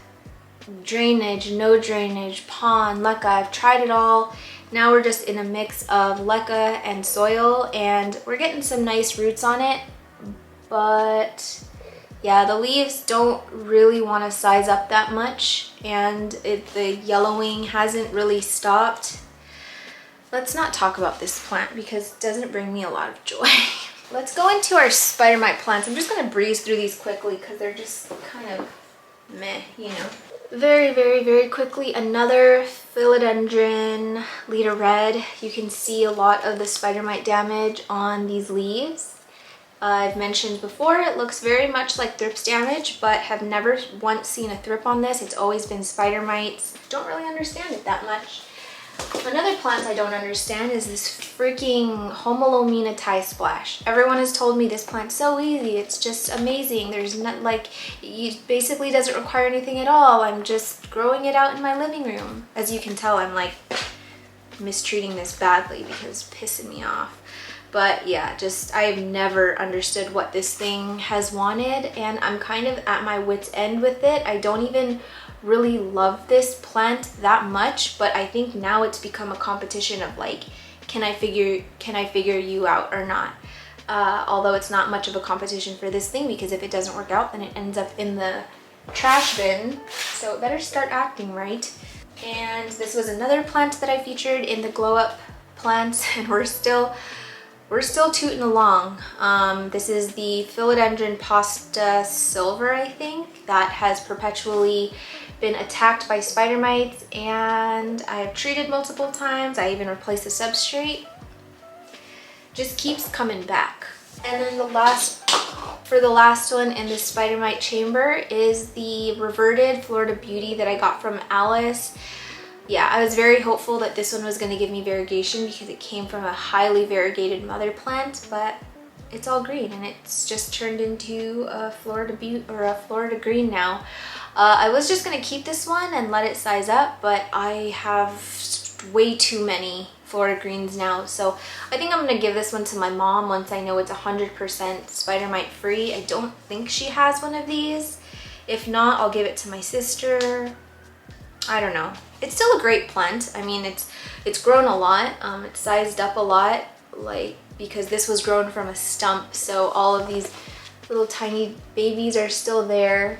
drainage, no drainage, pond, leca. I've tried it all. Now we're just in a mix of leca and soil, and we're getting some nice roots on it, but yeah, the leaves don't really want to size up that much, and the yellowing hasn't really stopped. Let's not talk about this plant because it doesn't bring me a lot of joy. Let's go into our spider mite plants. I'm just going to breeze through these quickly because they're just kind of meh, you know. Very quickly, another philodendron leader red. You can see a lot of the spider mite damage on these leaves. I've mentioned before, it looks very much like thrips damage, but have never once seen a thrip on this. It's always been spider mites. Don't really understand it that much. Another plant I don't understand is this freaking Homolomina Thai splash. Everyone has told me this plant's so easy. It's just amazing. There's not like, it basically doesn't require anything at all. I'm just growing it out in my living room. As you can tell, I'm like mistreating this badly because it's pissing me off. But yeah, just I've never understood what this thing has wanted, and I'm kind of at my wit's end with it. I don't even really love this plant that much, but I think now it's become a competition of like, can I figure you out or not? Although it's not much of a competition for this thing, because if it doesn't work out, then it ends up in the trash bin. So it better start acting right. And this was another plant that I featured in the glow up plants, and we're still tooting along. This is the Philodendron Pasta Silver, I think, that has perpetually been attacked by spider mites, and I have treated multiple times. I even replaced the substrate. Just keeps coming back. And then for the last one in the spider mite chamber is the reverted Florida Beauty that I got from Alice. Yeah, I was very hopeful that this one was going to give me variegation because it came from a highly variegated mother plant, but it's all green and it's just turned into a Florida Beauty or a Florida Green now. I was just going to keep this one and let it size up, but I have way too many Florida Greens now, so I think I'm going to give this one to my mom once I know it's 100% spider mite free. I don't think she has one of these. If not, I'll give it to my sister. I don't know. It's still a great plant. I mean, it's grown a lot. It's sized up a lot, like, because this was grown from a stump, so all of these little tiny babies are still there.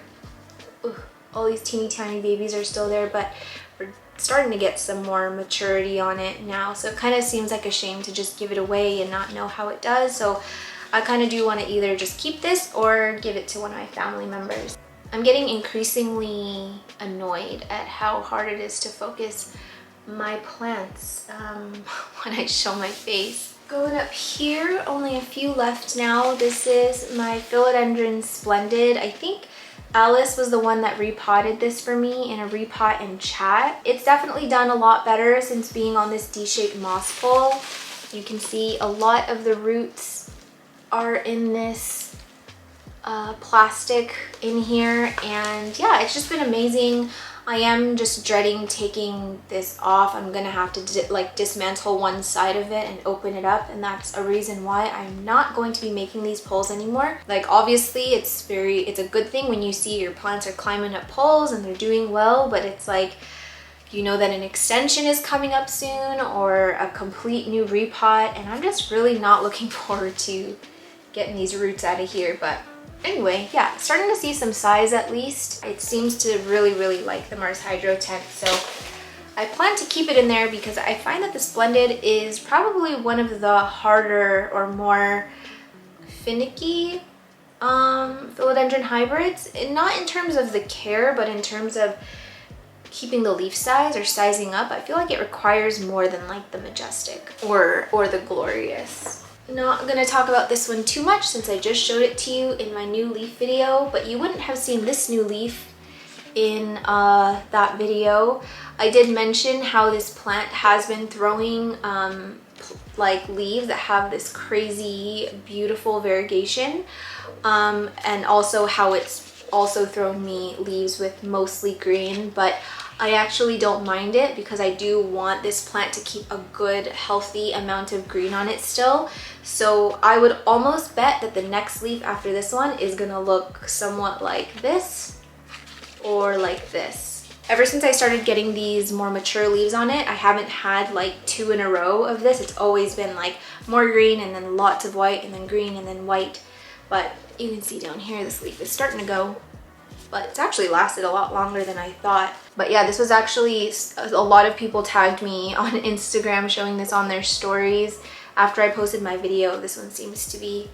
All these teeny tiny babies are still there, but we're starting to get some more maturity on it now, so it kind of seems like a shame to just give it away and not know how it does. So I kind of do want to either just keep this or give it to one of my family members. I'm getting increasingly annoyed at how hard it is to focus my plants when I show my face. Going up here, only a few left now. This is my Philodendron Splendid. I think Alice was the one that repotted this for me in a repot in chat. It's definitely done a lot better since being on this D-shaped moss pole. You can see a lot of the roots are in this plastic in here, and yeah, it's just been amazing. I am just dreading taking this off. I'm gonna have to dismantle one side of it and open it up, and that's a reason why I'm not going to be making these poles anymore. Like, obviously it's a good thing when you see your plants are climbing up poles and they're doing well, but it's like, you know that an extension is coming up soon or a complete new repot, and I'm just really not looking forward to getting these roots out of here. But anyway, yeah, starting to see some size at least. It seems to really like the Mars Hydro tent, so I plan to keep it in there because I find that the Splendid is probably one of the harder or more finicky philodendron hybrids. And not in terms of the care, but in terms of keeping the leaf size or sizing up. I feel like it requires more than like the Majestic or the Glorious. Not gonna talk about this one too much since I just showed it to you in my new leaf video, but you wouldn't have seen this new leaf in that video. I did mention how this plant has been throwing like leaves that have this crazy beautiful variegation, and also how it's also thrown me leaves with mostly green, but I actually don't mind it because I do want this plant to keep a good healthy amount of green on it still. So I would almost bet that the next leaf after this one is gonna look somewhat like this or like this. Ever since I started getting these more mature leaves on it, I haven't had like 2 in a row of this. It's always been like more green and then lots of white and then green and then white. But you can see down here, this leaf is starting to go. But it's actually lasted a lot longer than I thought. But yeah, this was actually, a lot of people tagged me on Instagram showing this on their stories after I posted my video. This one seems to be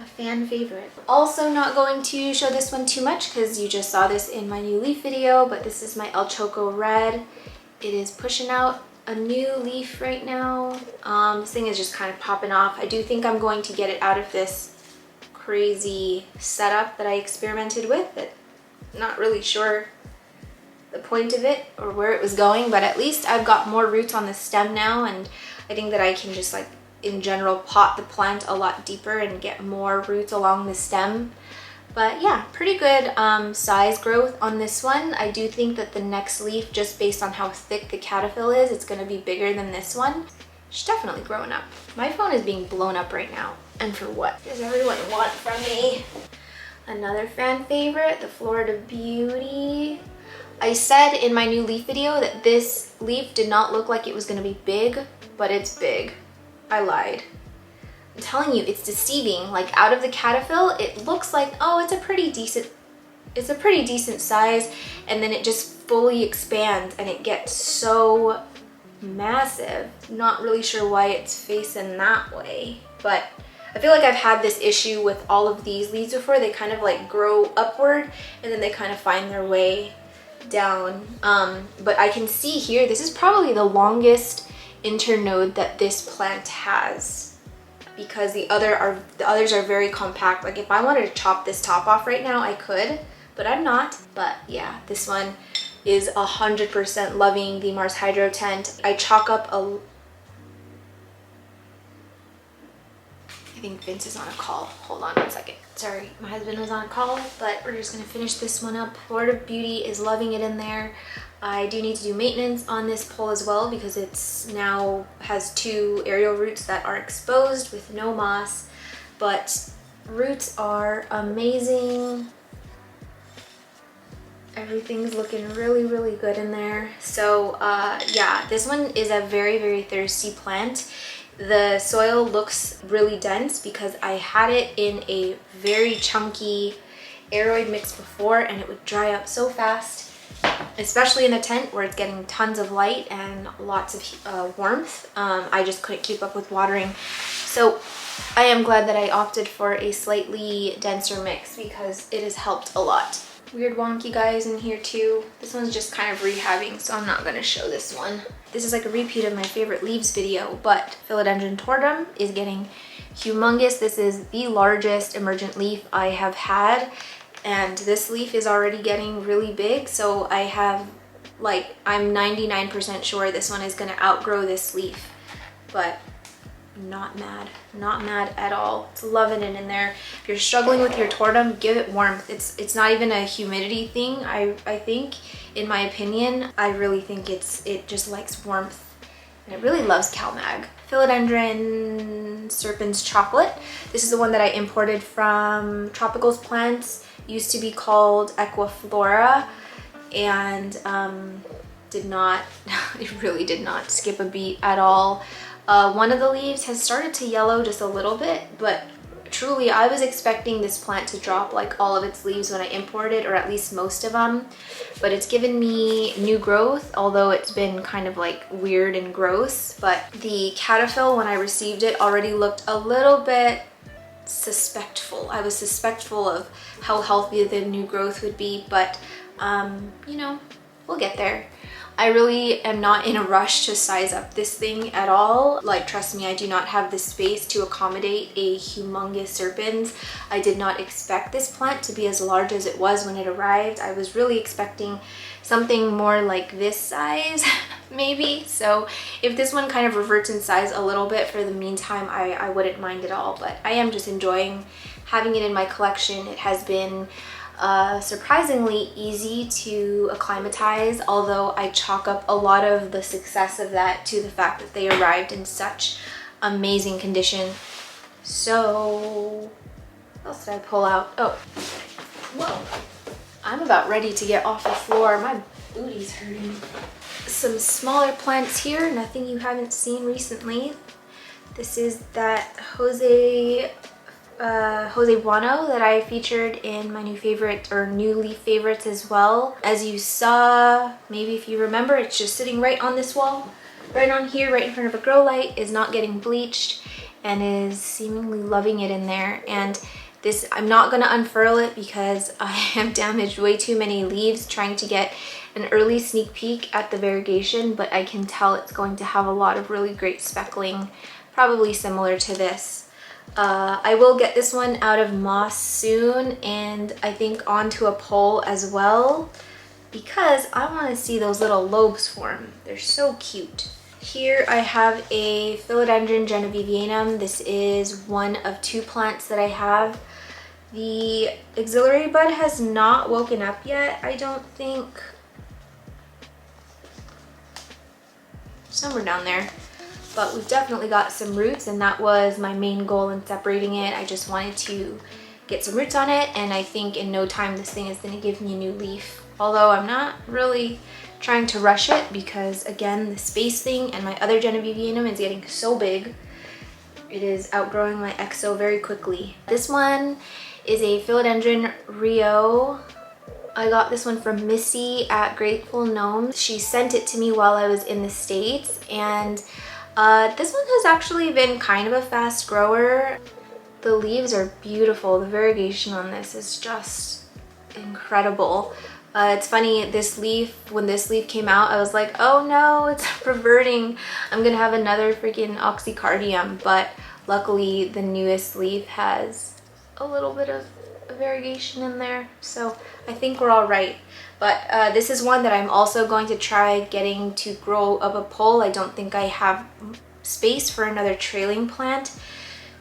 a fan favorite. Also not going to show this one too much because you just saw this in my new leaf video, but this is my El Choco Red. It is pushing out a new leaf right now. This thing is just kind of popping off. I do think I'm going to get it out of this crazy setup that I experimented with. Not really sure the point of it or where it was going, but at least I've got more roots on the stem now, and I think that I can just like in general pot the plant a lot deeper and get more roots along the stem. But yeah, pretty good size growth on this one. I do think that the next leaf, just based on how thick the caterpillar is, it's going to be bigger than this one. She's definitely growing up. My phone is being blown up right now. And for what does everyone want from me? Another fan favorite, the Florida Beauty. I said in my new leaf video that this leaf did not look like it was going to be big, but it's big. I lied. I'm telling you, it's deceiving. Like out of the caterpillar, it looks like, oh, it's a pretty decent size, and then it just fully expands and it gets so massive. Not really sure why it's facing that way, but I feel like I've had this issue with all of these leaves before. They kind of like grow upward and then they kind of find their way down. But I can see here, this is probably the longest internode that this plant has, because the others are very compact. Like if I wanted to chop this top off right now, I could, but I'm not. But yeah, this one is 100% loving the Mars Hydro tent. I chalk up a... I think Vince is on a call. Hold on one second. Sorry, my husband was on a call, but we're just gonna finish this one up. Florida Beauty is loving it in there. I do need to do maintenance on this pole as well, because it's now has 2 aerial roots that are exposed with no moss, but roots are amazing. Everything's looking really, really good in there. So yeah, this one is a very, very thirsty plant. The soil looks really dense because I had it in a very chunky aroid mix before, and it would dry up so fast, especially in the tent where it's getting tons of light and lots of warmth. I just couldn't keep up with watering. So I am glad that I opted for a slightly denser mix because it has helped a lot. Weird wonky guys in here too. This one's just kind of rehabbing, so I'm not gonna show this one. This is like a repeat of my favorite leaves video, but Philodendron tortum is getting humongous. This is the largest emergent leaf I have had, and this leaf is already getting really big. So I have, like, I'm 99% sure this one is gonna outgrow this leaf, but not mad at all. It's loving it in there. If you're struggling with your tortum, give it warmth. It's not even a humidity thing. I think, in my opinion, I really think it just likes warmth, and it really loves CalMag. Philodendron Serpens Chocolate. This is the one that I imported from Tropicals Plants. Used to be called Equiflora, and it really did not skip a beat at all. One of the leaves has started to yellow just a little bit, but truly I was expecting this plant to drop like all of its leaves when I imported, or at least most of them, but it's given me new growth, although it's been kind of like weird and gross. But the caterpillar, when I received it, already looked a little bit suspectful. I was suspectful of how healthy the new growth would be, but you know, we'll get there. I really am not in a rush to size up this thing at all. Like, trust me, I do not have the space to accommodate a humongous serpens. I did not expect this plant to be as large as it was when it arrived. I was really expecting something more like this size, maybe. So if this one kind of reverts in size a little bit for the meantime, I wouldn't mind at all. But I am just enjoying having it in my collection. It has been surprisingly easy to acclimatize, although I chalk up a lot of the success of that to the fact that they arrived in such amazing condition. So what else did I pull out? Oh, whoa, I'm about ready to get off the floor. My booty's hurting. Some smaller plants here, nothing you haven't seen recently. This is that Jose Bueno that I featured in my new favorite, or new leaf favorites as well. As you saw, maybe if you remember, it's just sitting right on this wall, right on here, right in front of a grow light, is not getting bleached and is seemingly loving it in there. And this, I'm not going to unfurl it because I have damaged way too many leaves trying to get an early sneak peek at the variegation, but I can tell it's going to have a lot of really great speckling, probably similar to this. I will get this one out of moss soon, and I think onto a pole as well. because I want to see those little lobes form. They're so cute. Here I have a Philodendron Genevivianum. This is one of 2 plants that I have. The auxiliary bud has not woken up yet, I don't think. Somewhere down there. But we've definitely got some roots, and that was my main goal in separating it. I just wanted to get some roots on it, and I think in no time this thing is going to give me a new leaf. Although I'm not really trying to rush it because, again, the space thing and my other Genevivianum is getting so big. It is outgrowing my exo very quickly. This one is a Philodendron Rio. I got this one from Missy at Grateful Gnomes. She sent it to me while I was in the States, and this one has actually been kind of a fast grower. The leaves are beautiful. The variegation on this is just incredible. It's funny, when this leaf came out, I was like, oh no, it's reverting. I'm gonna have another freaking oxycardium, but luckily the newest leaf has a little bit of variegation in there, so I think we're all right. But this is one that I'm also going to try getting to grow up a pole. I don't think I have space for another trailing plant,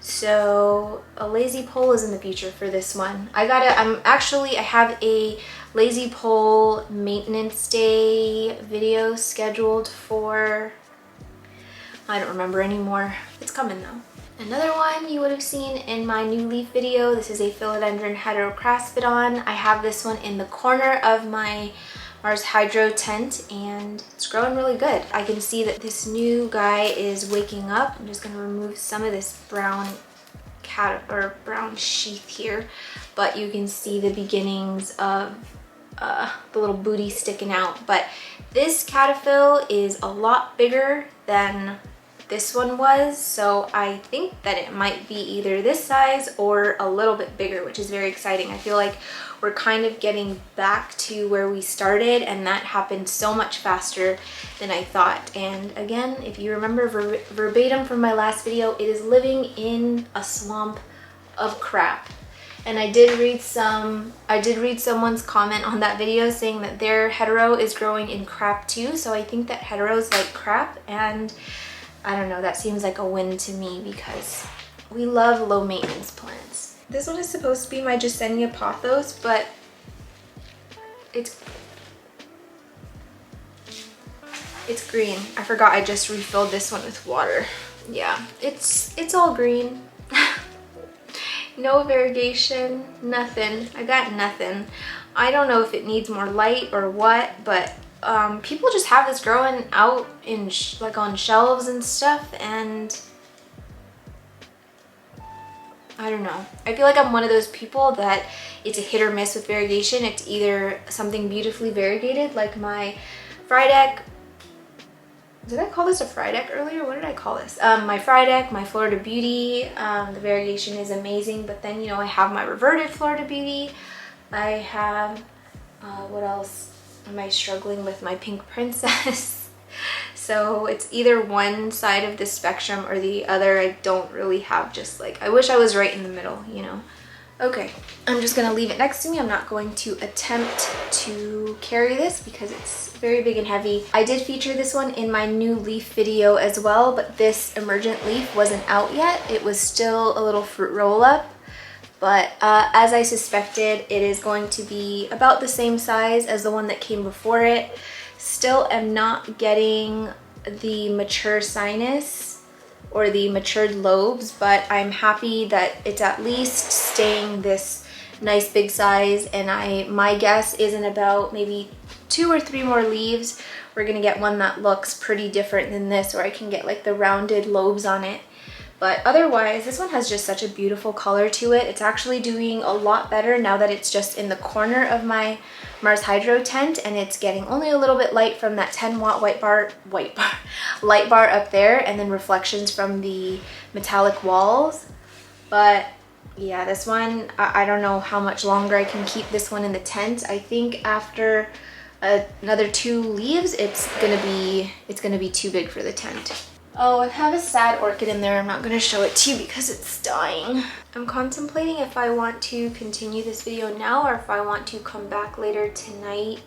so a lazy pole is in the future for this one. I have a lazy pole maintenance day video scheduled for, I don't remember anymore. It's coming though. Another one you would have seen in my new leaf video. This is a Philodendron Heterocraspidon. I have this one in the corner of my Mars Hydro tent, and it's growing really good. I can see that this new guy is waking up. I'm just gonna remove some of this brown sheath here, but you can see the beginnings of the little booty sticking out. But this cataphyll is a lot bigger than this one was, so I think that it might be either this size or a little bit bigger, which is very exciting. I feel like we're kind of getting back to where we started, and that happened so much faster than I thought. And again, if you remember verbatim from my last video, it is living in a swamp of crap. And I did read someone's comment on that video saying that their hetero is growing in crap too, so I think that heteros like crap, and I don't know, that seems like a win to me because we love low maintenance plants. This one is supposed to be my Gisenia pothos, but it's green. I forgot I just refilled this one with water. Yeah, it's all green. No variegation, nothing. I got nothing. I don't know if it needs more light or what, but people just have this growing out in like on shelves and stuff, and I don't know. I feel like I'm one of those people that it's a hit or miss with variegation. It's either something beautifully variegated like my Frydek. Did I call this a Frydek earlier? What did I call this? My Frydek, my Florida Beauty. The variegation is amazing, but then, you know, I have my reverted Florida Beauty. I have, what else am I struggling with? My Pink Princess. So it's either one side of the spectrum or the other. I don't really have just like, I wish I was right in the middle, you know? Okay, I'm just gonna leave it next to me. I'm not going to attempt to carry this because it's very big and heavy. I did feature this one in my new leaf video as well, but this emergent leaf wasn't out yet. It was still a little fruit roll-up, but as I suspected, it is going to be about the same size as the one that came before it. Still am not getting the mature sinus or the matured lobes, but I'm happy that it's at least staying this nice big size, and my guess is in about maybe 2 or 3 more leaves we're gonna get one that looks pretty different than this, or I can get like the rounded lobes on it. But otherwise, this one has just such a beautiful color to it. It's actually doing a lot better now that it's just in the corner of my Mars Hydro tent, and it's getting only a little bit light from that 10-watt light bar up there, and then reflections from the metallic walls. But yeah, this one, I don't know how much longer I can keep this one in the tent. I think after another 2 leaves, it's gonna be too big for the tent. Oh, I have a sad orchid in there. I'm not gonna show it to you because it's dying. I'm contemplating if I want to continue this video now or if I want to come back later tonight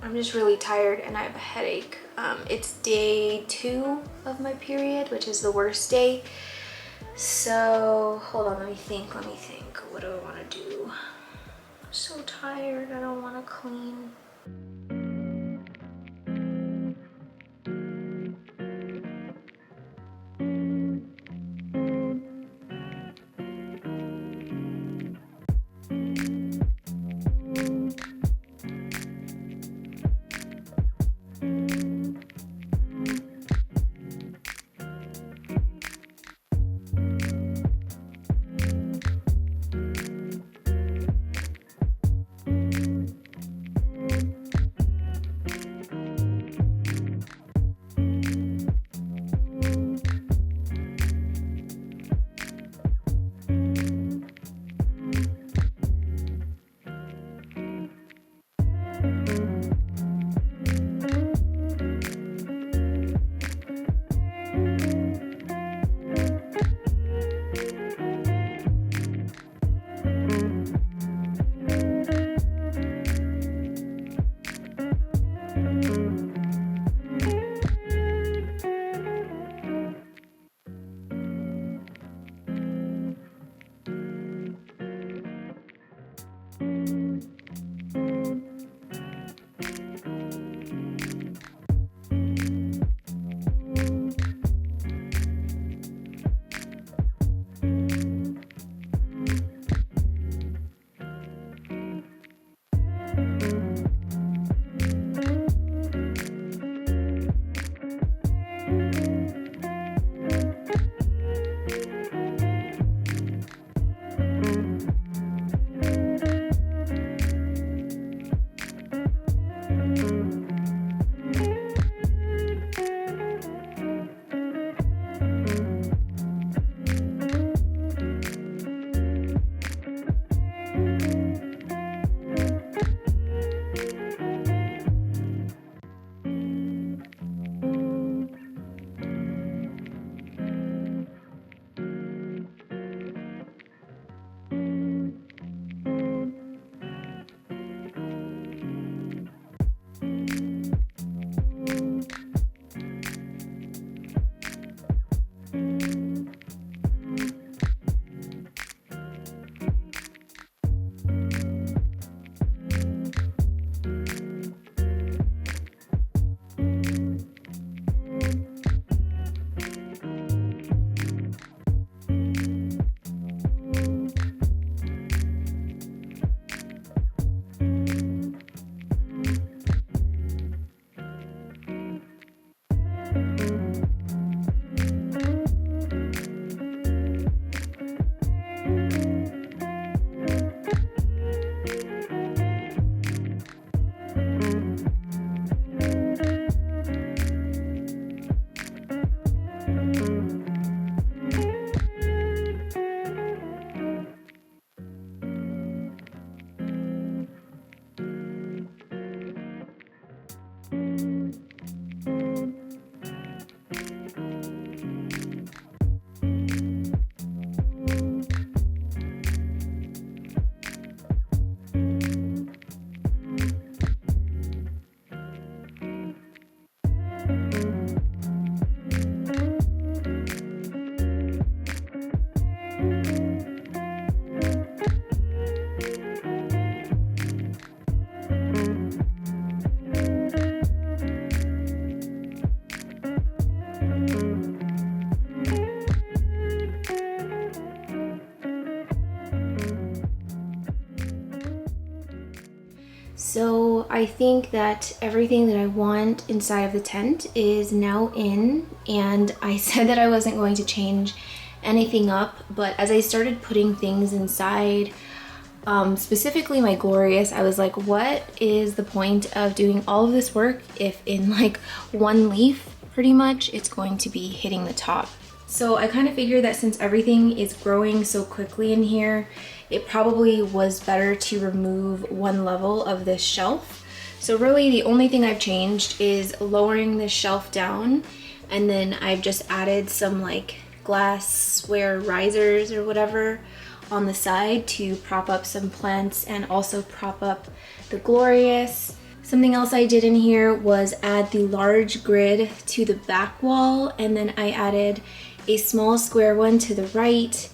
I'm just really tired and I have a headache. It's day 2 of my period, which is the worst day. So hold on, let me think. What do I want to do? I'm so tired, I don't want to clean. So I think that everything that I want inside of the tent is now in, and I said that I wasn't going to change anything up, but as I started putting things inside, specifically my Glorious, I was like, what is the point of doing all of this work if in like one leaf, pretty much, it's going to be hitting the top. So I kind of figured that since everything is growing so quickly in here, it probably was better to remove one level of this shelf. So really the only thing I've changed is lowering this shelf down, and then I've just added some like glassware risers or whatever on the side to prop up some plants and also prop up the Glorious. Something else I did in here was add the large grid to the back wall, and then I added a small square one to the right,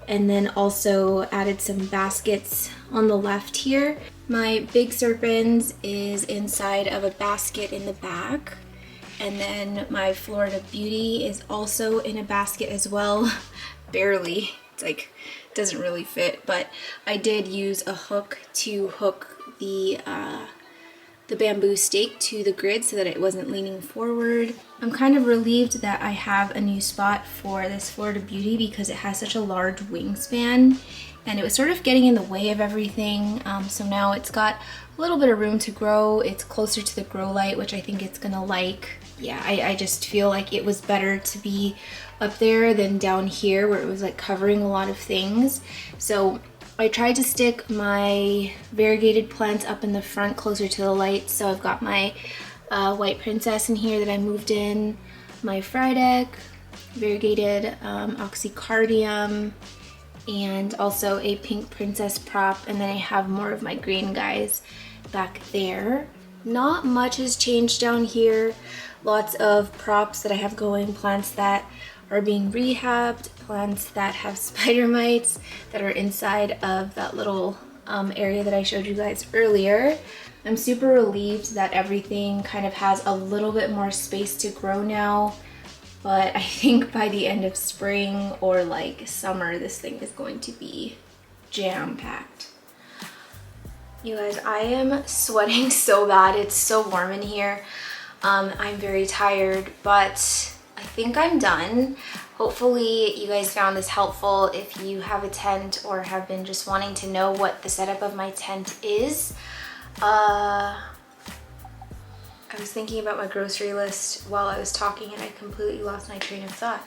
and then also added some baskets on the left here. My big serpens is inside of a basket in the back, and then my Florida Beauty is also in a basket as well. Barely, it's like, doesn't really fit, but I did use a hook to hook the bamboo stake to the grid so that it wasn't leaning forward. I'm kind of relieved that I have a new spot for this Florida Beauty because it has such a large wingspan and it was sort of getting in the way of everything. So now it's got a little bit of room to grow. It's closer to the grow light, which I think it's gonna like. Yeah, I just feel like it was better to be up there than down here where it was like covering a lot of things. So I tried to stick my variegated plants up in the front closer to the light. So I've got my white princess in here that I moved in, my Frydek, variegated oxycardium, and also a pink princess prop, and then I have more of my green guys back there. Not much has changed down here. Lots of props that I have going, plants that are being rehabbed, plants that have spider mites that are inside of that little area that I showed you guys earlier. I'm super relieved that everything kind of has a little bit more space to grow now, but I think by the end of spring or like summer, this thing is going to be jam-packed. You guys, I am sweating so bad. It's so warm in here. I'm very tired, but I think I'm done. Hopefully you guys found this helpful if you have a tent or have been just wanting to know what the setup of my tent is. I was thinking about my grocery list while I was talking and I completely lost my train of thought.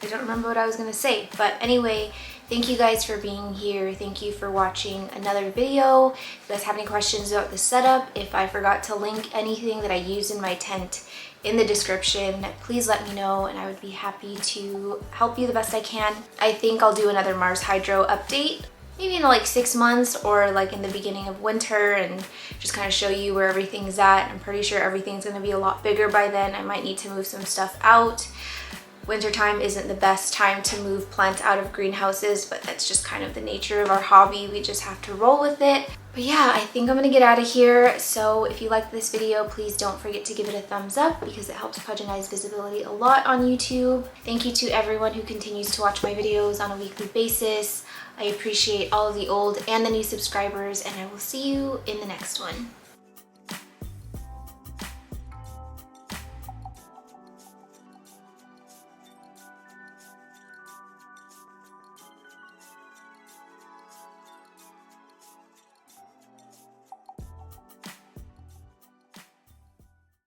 I don't remember what I was gonna say, but anyway, thank you guys for being here. Thank you for watching another video. If you guys have any questions about the setup, if I forgot to link anything that I used in my tent in the description, please let me know and I would be happy to help you the best I can. I think I'll do another Mars Hydro update, maybe in like 6 months or like in the beginning of winter, and just kind of show you where everything's at. I'm pretty sure everything's gonna be a lot bigger by then. I might need to move some stuff out. Wintertime isn't the best time to move plants out of greenhouses, but that's just kind of the nature of our hobby. We just have to roll with it. But yeah, I think I'm gonna get out of here. So if you liked this video, please don't forget to give it a thumbs up because it helps Pudge&I's visibility a lot on YouTube. Thank you to everyone who continues to watch my videos on a weekly basis. I appreciate all of the old and the new subscribers, and I will see you in the next one.